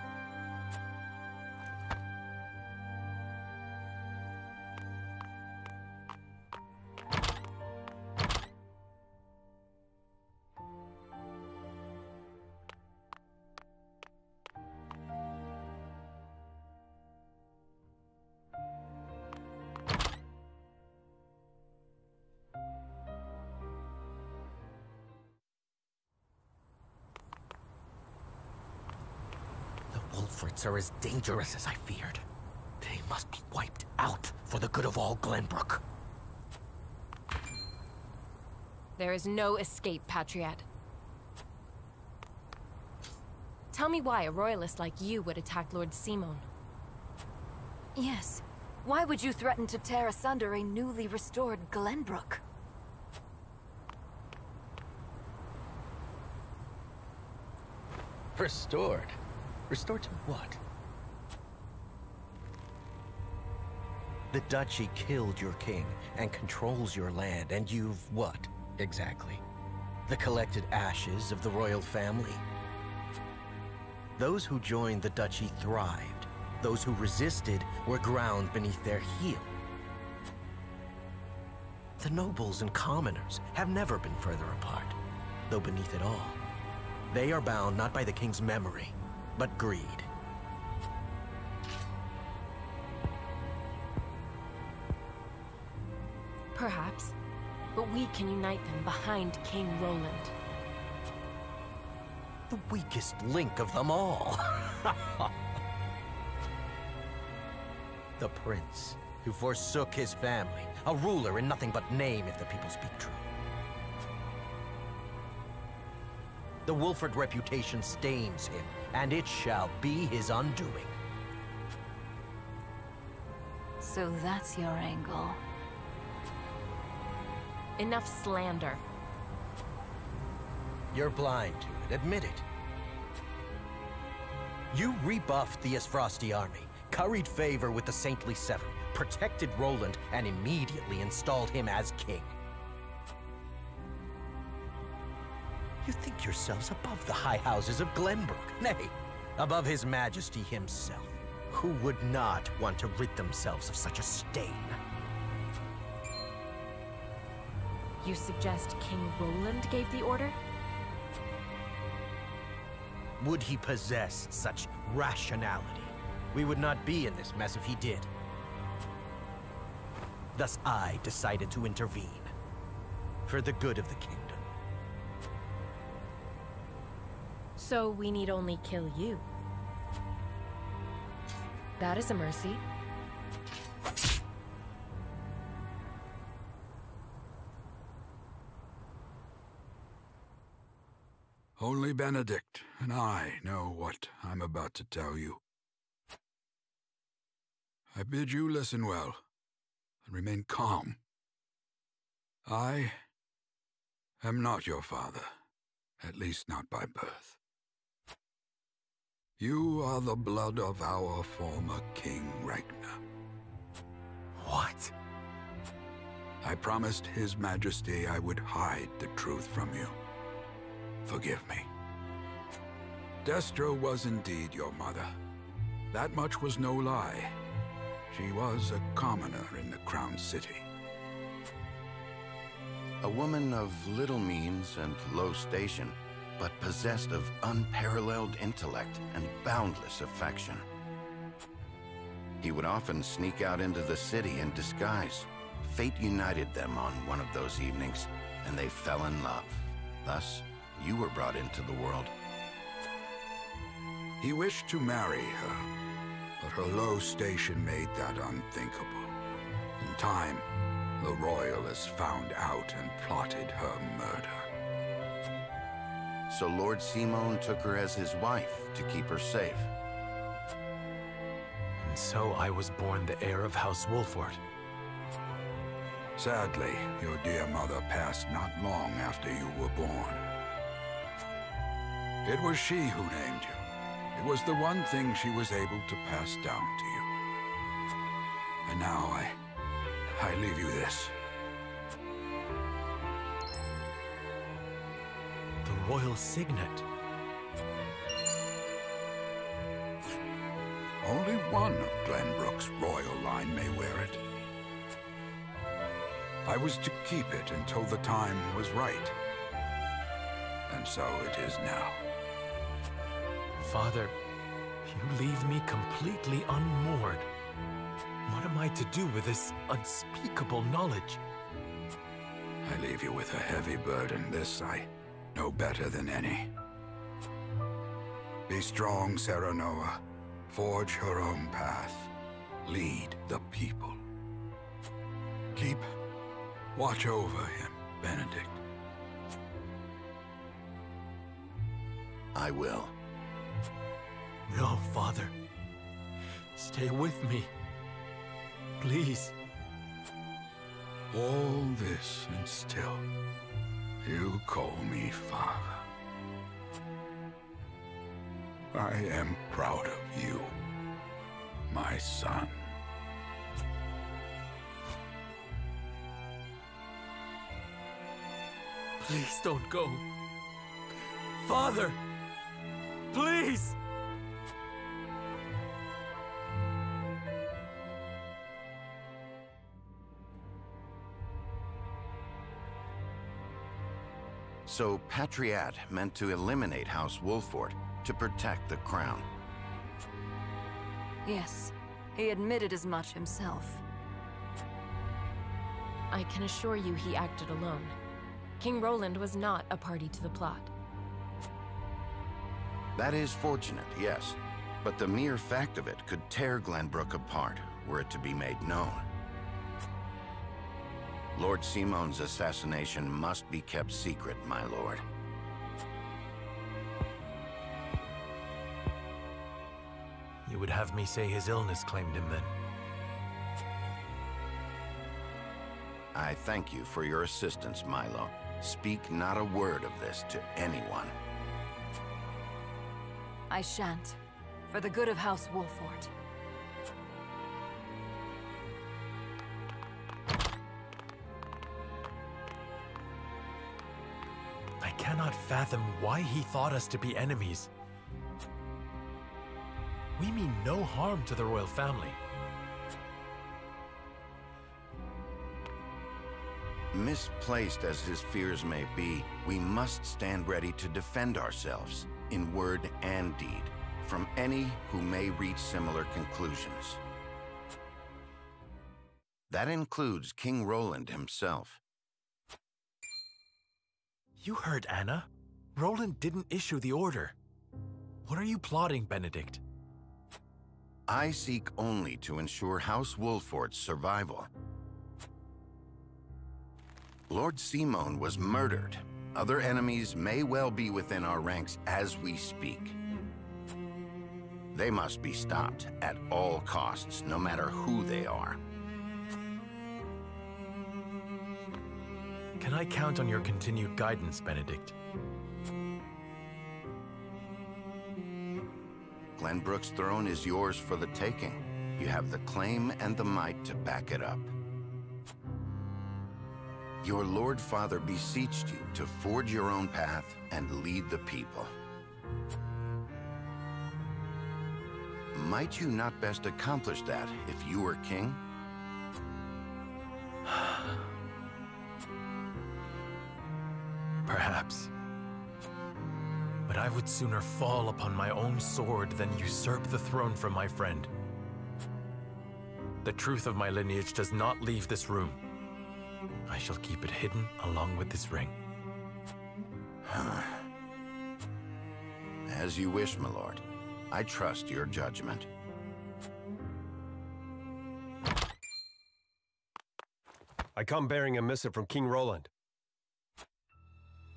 Wolforts are as dangerous as I feared. They must be wiped out for the good of all Glenbrook. There is no escape, Patriatte. Tell me why a royalist like you would attack Lord Symon. Yes. Why would you threaten to tear asunder a newly restored Glenbrook? Restored? Restored to what? The duchy killed your king and controls your land, and you've what, exactly? The collected ashes of the royal family? Those who joined the duchy thrived. Those who resisted were ground beneath their heel. The nobles and commoners have never been further apart, though beneath it all, they are bound not by the king's memory, but greed. Perhaps, but we can unite them behind King Roland. The weakest link of them all. The prince who forsook his family, a ruler in nothing but name if the people speak true. The Wolford reputation stains him, and it shall be his undoing. So that's your angle. Enough slander. You're blind to it, admit it. You rebuffed the Aesfrosti army, curried favor with the Saintly Seven, protected Roland, and immediately installed him as king. You think yourselves above the high houses of Glenbrook, nay, above His Majesty himself. Who would not want to rid themselves of such a stain? You suggest King Roland gave the order? Would he possess such rationality? We would not be in this mess if he did. Thus I decided to intervene, for the good of the kingdom. So we need only kill you. That is a mercy. Only Benedict and I know what I'm about to tell you. I bid you listen well and remain calm. I am not your father, at least not by birth. You are the blood of our former King Ragnar. What? I promised His Majesty I would hide the truth from you. Forgive me. Destra was indeed your mother. That much was no lie. She was a commoner in the Crown City. A woman of little means and low station, but possessed of unparalleled intellect and boundless affection. He would often sneak out into the city in disguise. Fate united them on one of those evenings, and they fell in love. Thus, you were brought into the world. He wished to marry her, but her low station made that unthinkable. In time, the Royalists found out and plotted her murder. So Lord Symon took her as his wife to keep her safe. And so I was born the heir of House Wolford. Sadly, your dear mother passed not long after you were born. It was she who named you. It was the one thing she was able to pass down to you. And now I leave you this. The royal signet. Only one of Glenbrook's royal line may wear it. I was to keep it until the time was right. And so it is now. Father, you leave me completely unmoored. What am I to do with this unspeakable knowledge? I leave you with a heavy burden. This I know better than any. Be strong, Serenoa. Forge your own path. Lead the people. Keep watch over him, Benedict. I will. No, Father. Stay with me. Please. All this and still, you call me Father. I am proud of you, my son. Please don't go. Father! Please! So Patriatte meant to eliminate House Wolfort to protect the crown. Yes, he admitted as much himself. I can assure you he acted alone. King Roland was not a party to the plot. That is fortunate, yes. But the mere fact of it could tear Glenbrook apart, were it to be made known. Lord Symon's assassination must be kept secret, my lord. You would have me say his illness claimed him, then? I thank you for your assistance, Milo. Speak not a word of this to anyone. I shan't. For the good of House Wolfort. I cannot fathom why he thought us to be enemies. We mean no harm to the royal family. Misplaced as his fears may be, we must stand ready to defend ourselves, in word and deed, from any who may reach similar conclusions. That includes King Roland himself. You heard Anna. Roland didn't issue the order. What are you plotting, Benedict? I seek only to ensure House Wolfort's survival. Lord Symon was murdered. Other enemies may well be within our ranks as we speak. They must be stopped at all costs, no matter who they are. Can I count on your continued guidance, Benedict? Glenbrook's throne is yours for the taking. You have the claim and the might to back it up. Your Lord Father beseeched you to forge your own path and lead the people. Might you not best accomplish that if you were king? Perhaps. But I would sooner fall upon my own sword than usurp the throne from my friend. The truth of my lineage does not leave this room. I shall keep it hidden along with this ring. As you wish, my lord. I trust your judgment. I come bearing a missive from King Roland.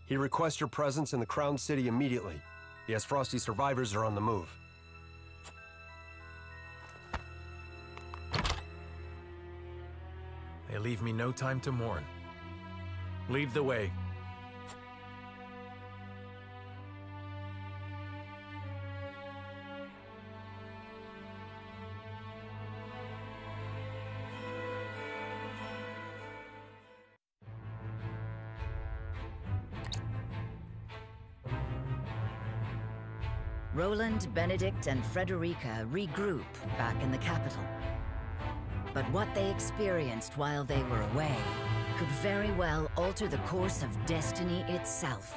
He requests your presence in the Crown City immediately. The Aesfrosti survivors are on the move. They leave me no time to mourn. Lead the way. Roland, Benedict, and Frederica regroup back in the capital. But what they experienced while they were away could very well alter the course of destiny itself.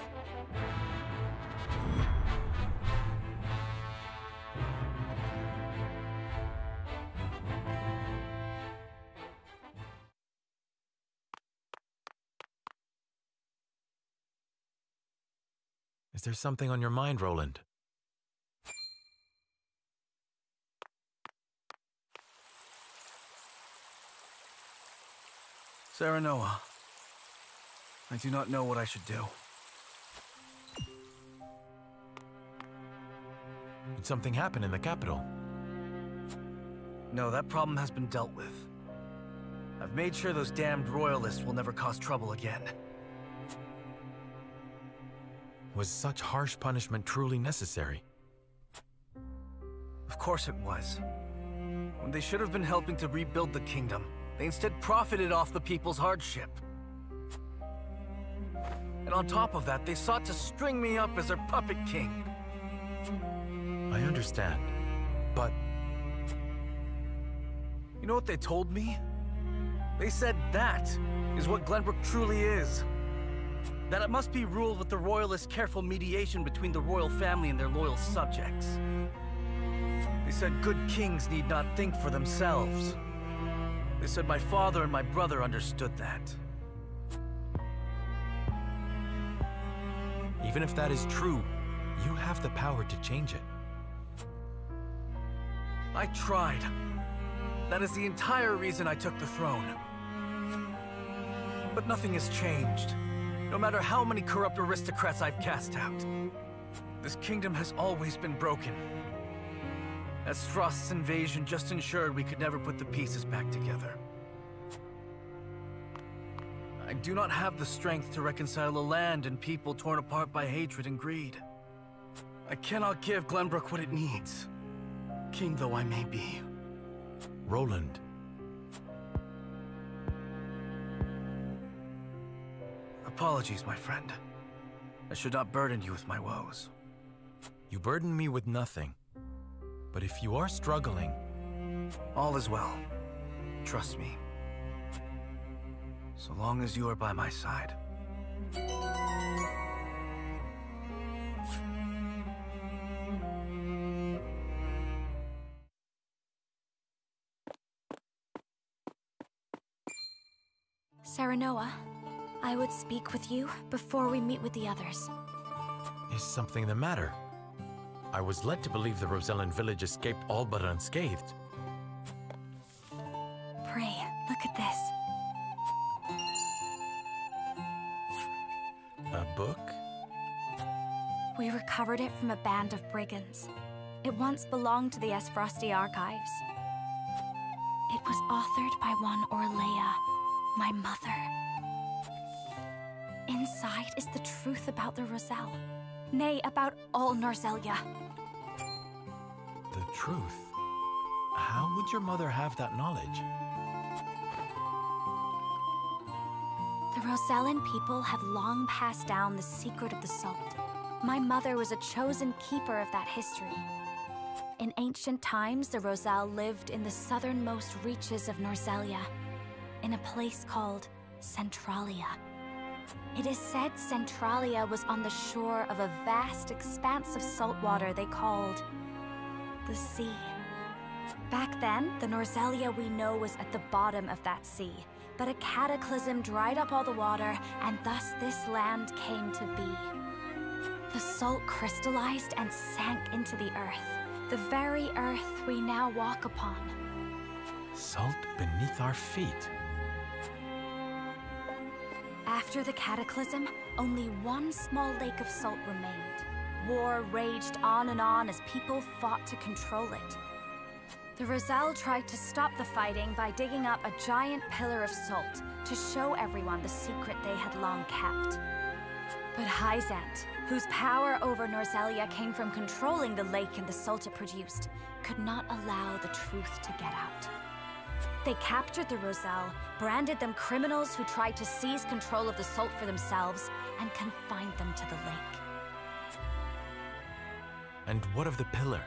Is there something on your mind, Roland? Serenoa. I do not know what I should do. Did something happen in the capital? No, that problem has been dealt with. I've made sure those damned Royalists will never cause trouble again. Was such harsh punishment truly necessary? Of course it was. When they should have been helping to rebuild the kingdom, they instead profited off the people's hardship. And on top of that, they sought to string me up as their puppet king. I understand, but... You know what they told me? They said that is what Glenbrook truly is. That it must be ruled with the Royalist careful mediation between the royal family and their loyal subjects. They said good kings need not think for themselves. They said my father and my brother understood that. Even if that is true, you have the power to change it. I tried. That is the entire reason I took the throne. But nothing has changed. No matter how many corrupt aristocrats I've cast out. This kingdom has always been broken. Aesfrost's invasion just ensured we could never put the pieces back together. I do not have the strength to reconcile a land and people torn apart by hatred and greed. I cannot give Glenbrook what it needs, king though I may be. Roland. Apologies, my friend. I should not burden you with my woes. You burden me with nothing. But if you are struggling... All is well. Trust me. So long as you are by my side. Serenoa, I would speak with you before we meet with the others. Is something the matter? I was led to believe the Rosellan village escaped all but unscathed. Pray, look at this. A book? We recovered it from a band of brigands. It once belonged to the Aesfrosti archives. It was authored by one Orlea, my mother. Inside is the truth about the Roselle. Nay, about all Norzelia. The truth? How would your mother have that knowledge? The Rosellan people have long passed down the secret of the salt. My mother was a chosen keeper of that history. In ancient times, the Roselle lived in the southernmost reaches of Norzelia, in a place called Centralia. It is said Centralia was on the shore of a vast expanse of salt water they called the sea. Back then, the Norzelia we know was at the bottom of that sea, but a cataclysm dried up all the water, and thus this land came to be. The salt crystallized and sank into the earth, the very earth we now walk upon. Salt beneath our feet. After the cataclysm, only one small lake of salt remained. War raged on and on as people fought to control it. The Roselle tried to stop the fighting by digging up a giant pillar of salt to show everyone the secret they had long kept. But Hyzant, whose power over Norzelia came from controlling the lake and the salt it produced, could not allow the truth to get out. They captured the Roselle, branded them criminals who tried to seize control of the salt for themselves, and confined them to the lake. And what of the pillar?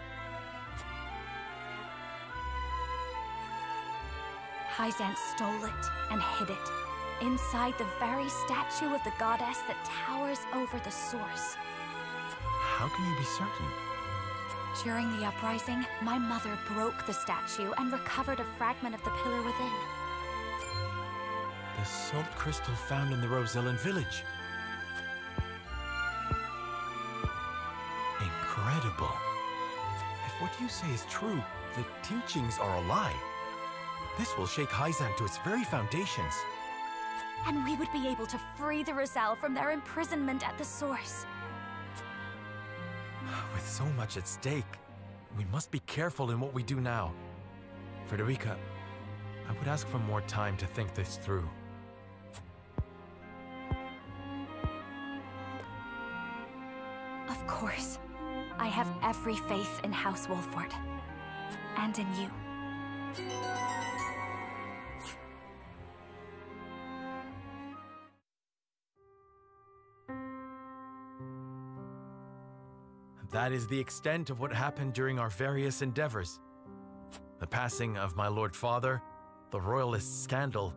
Hyzant stole it and hid it, inside the very statue of the goddess that towers over the source. How can you be certain? During the uprising, my mother broke the statue and recovered a fragment of the pillar within. The salt crystal found in the Rosellan village. Incredible. If what you say is true, the teachings are a lie. This will shake Hyzant to its very foundations. And we would be able to free the Roselle from their imprisonment at the source. With so much at stake, we must be careful in what we do now. Frederica, I would ask for more time to think this through. Of course. I have every faith in House Wolford. And in you. That is the extent of what happened during our various endeavors. The passing of my Lord Father, the Royalist scandal,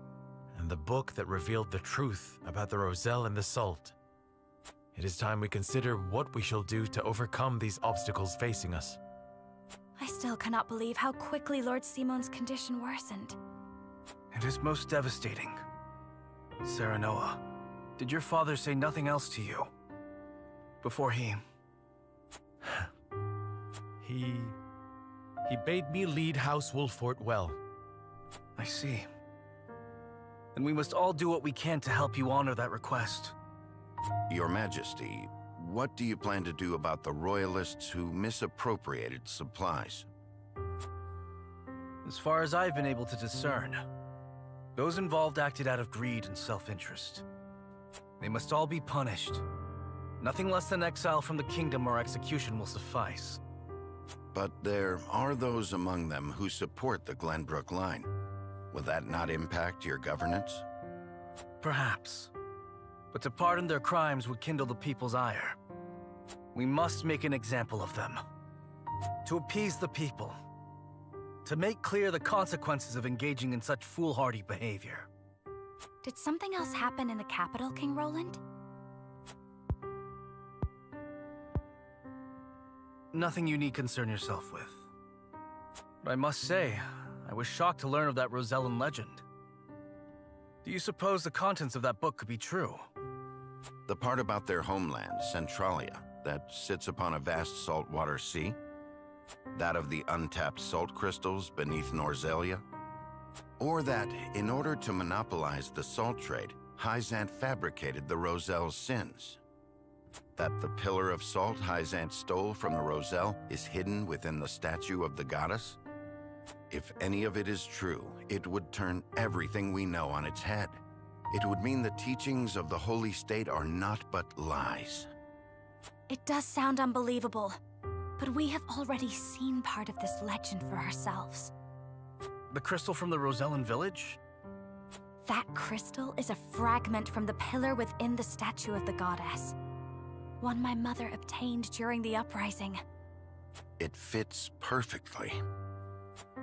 and the book that revealed the truth about the Roselle and the Salt. It is time we consider what we shall do to overcome these obstacles facing us. I still cannot believe how quickly Lord Symon's condition worsened. It is most devastating. Serenoa, did your father say nothing else to you? Before he... He bade me lead House Wolfort well. I see. Then we must all do what we can to help you honor that request. Your Majesty, what do you plan to do about the Royalists who misappropriated supplies? As far as I've been able to discern, those involved acted out of greed and self-interest. They must all be punished. Nothing less than exile from the kingdom or execution will suffice. But there are those among them who support the Glenbrook line. Will that not impact your governance? Perhaps. But to pardon their crimes would kindle the people's ire. We must make an example of them. To appease the people. To make clear the consequences of engaging in such foolhardy behavior. Did something else happen in the capital, King Roland? Nothing you need concern yourself with. But I must say, I was shocked to learn of that Rosellan legend. Do you suppose the contents of that book could be true? The part about their homeland, Centralia, that sits upon a vast saltwater sea? That of the untapped salt crystals beneath Norzelia? Or that, in order to monopolize the salt trade, Hyzant fabricated the Roselle's sins? That the pillar of salt Hyzant stole from the Roselle is hidden within the statue of the goddess? If any of it is true, it would turn everything we know on its head. It would mean the teachings of the Holy State are not but lies. It does sound unbelievable, but we have already seen part of this legend for ourselves. The crystal from the Rosellan village? That crystal is a fragment from the pillar within the statue of the goddess. One my mother obtained during the uprising. It fits perfectly.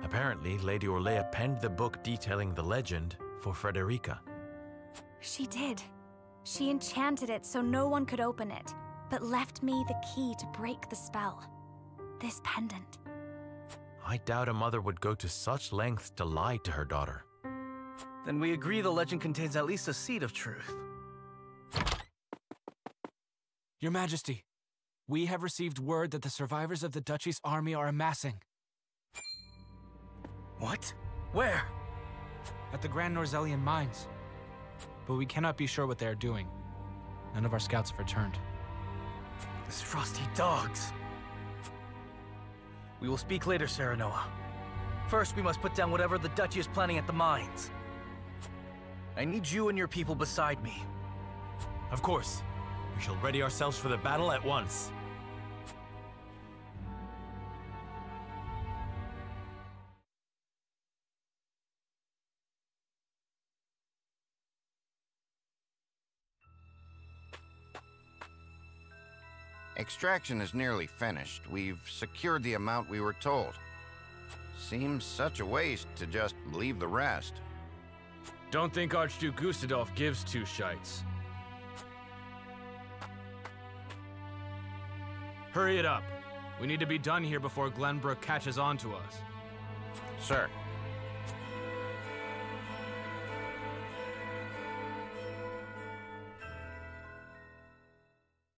Apparently, Lady Orlea penned the book detailing the legend for Frederica. She did. She enchanted it so no one could open it, but left me the key to break the spell. This pendant. I doubt a mother would go to such lengths to lie to her daughter. Then we agree the legend contains at least a seed of truth. Your Majesty, we have received word that the survivors of the Duchy's army are amassing. What? Where? At the Grand Norzelian mines. But we cannot be sure what they are doing. None of our scouts have returned. These frosty dogs. We will speak later, Serenoa. First, we must put down whatever the Duchy is planning at the mines. I need you and your people beside me. Of course. We shall ready ourselves for the battle at once. Extraction is nearly finished. We've secured the amount we were told. Seems such a waste to just leave the rest. Don't think Archduke Gustadolf gives two shites. Hurry it up. We need to be done here before Glenbrook catches on to us. Sir.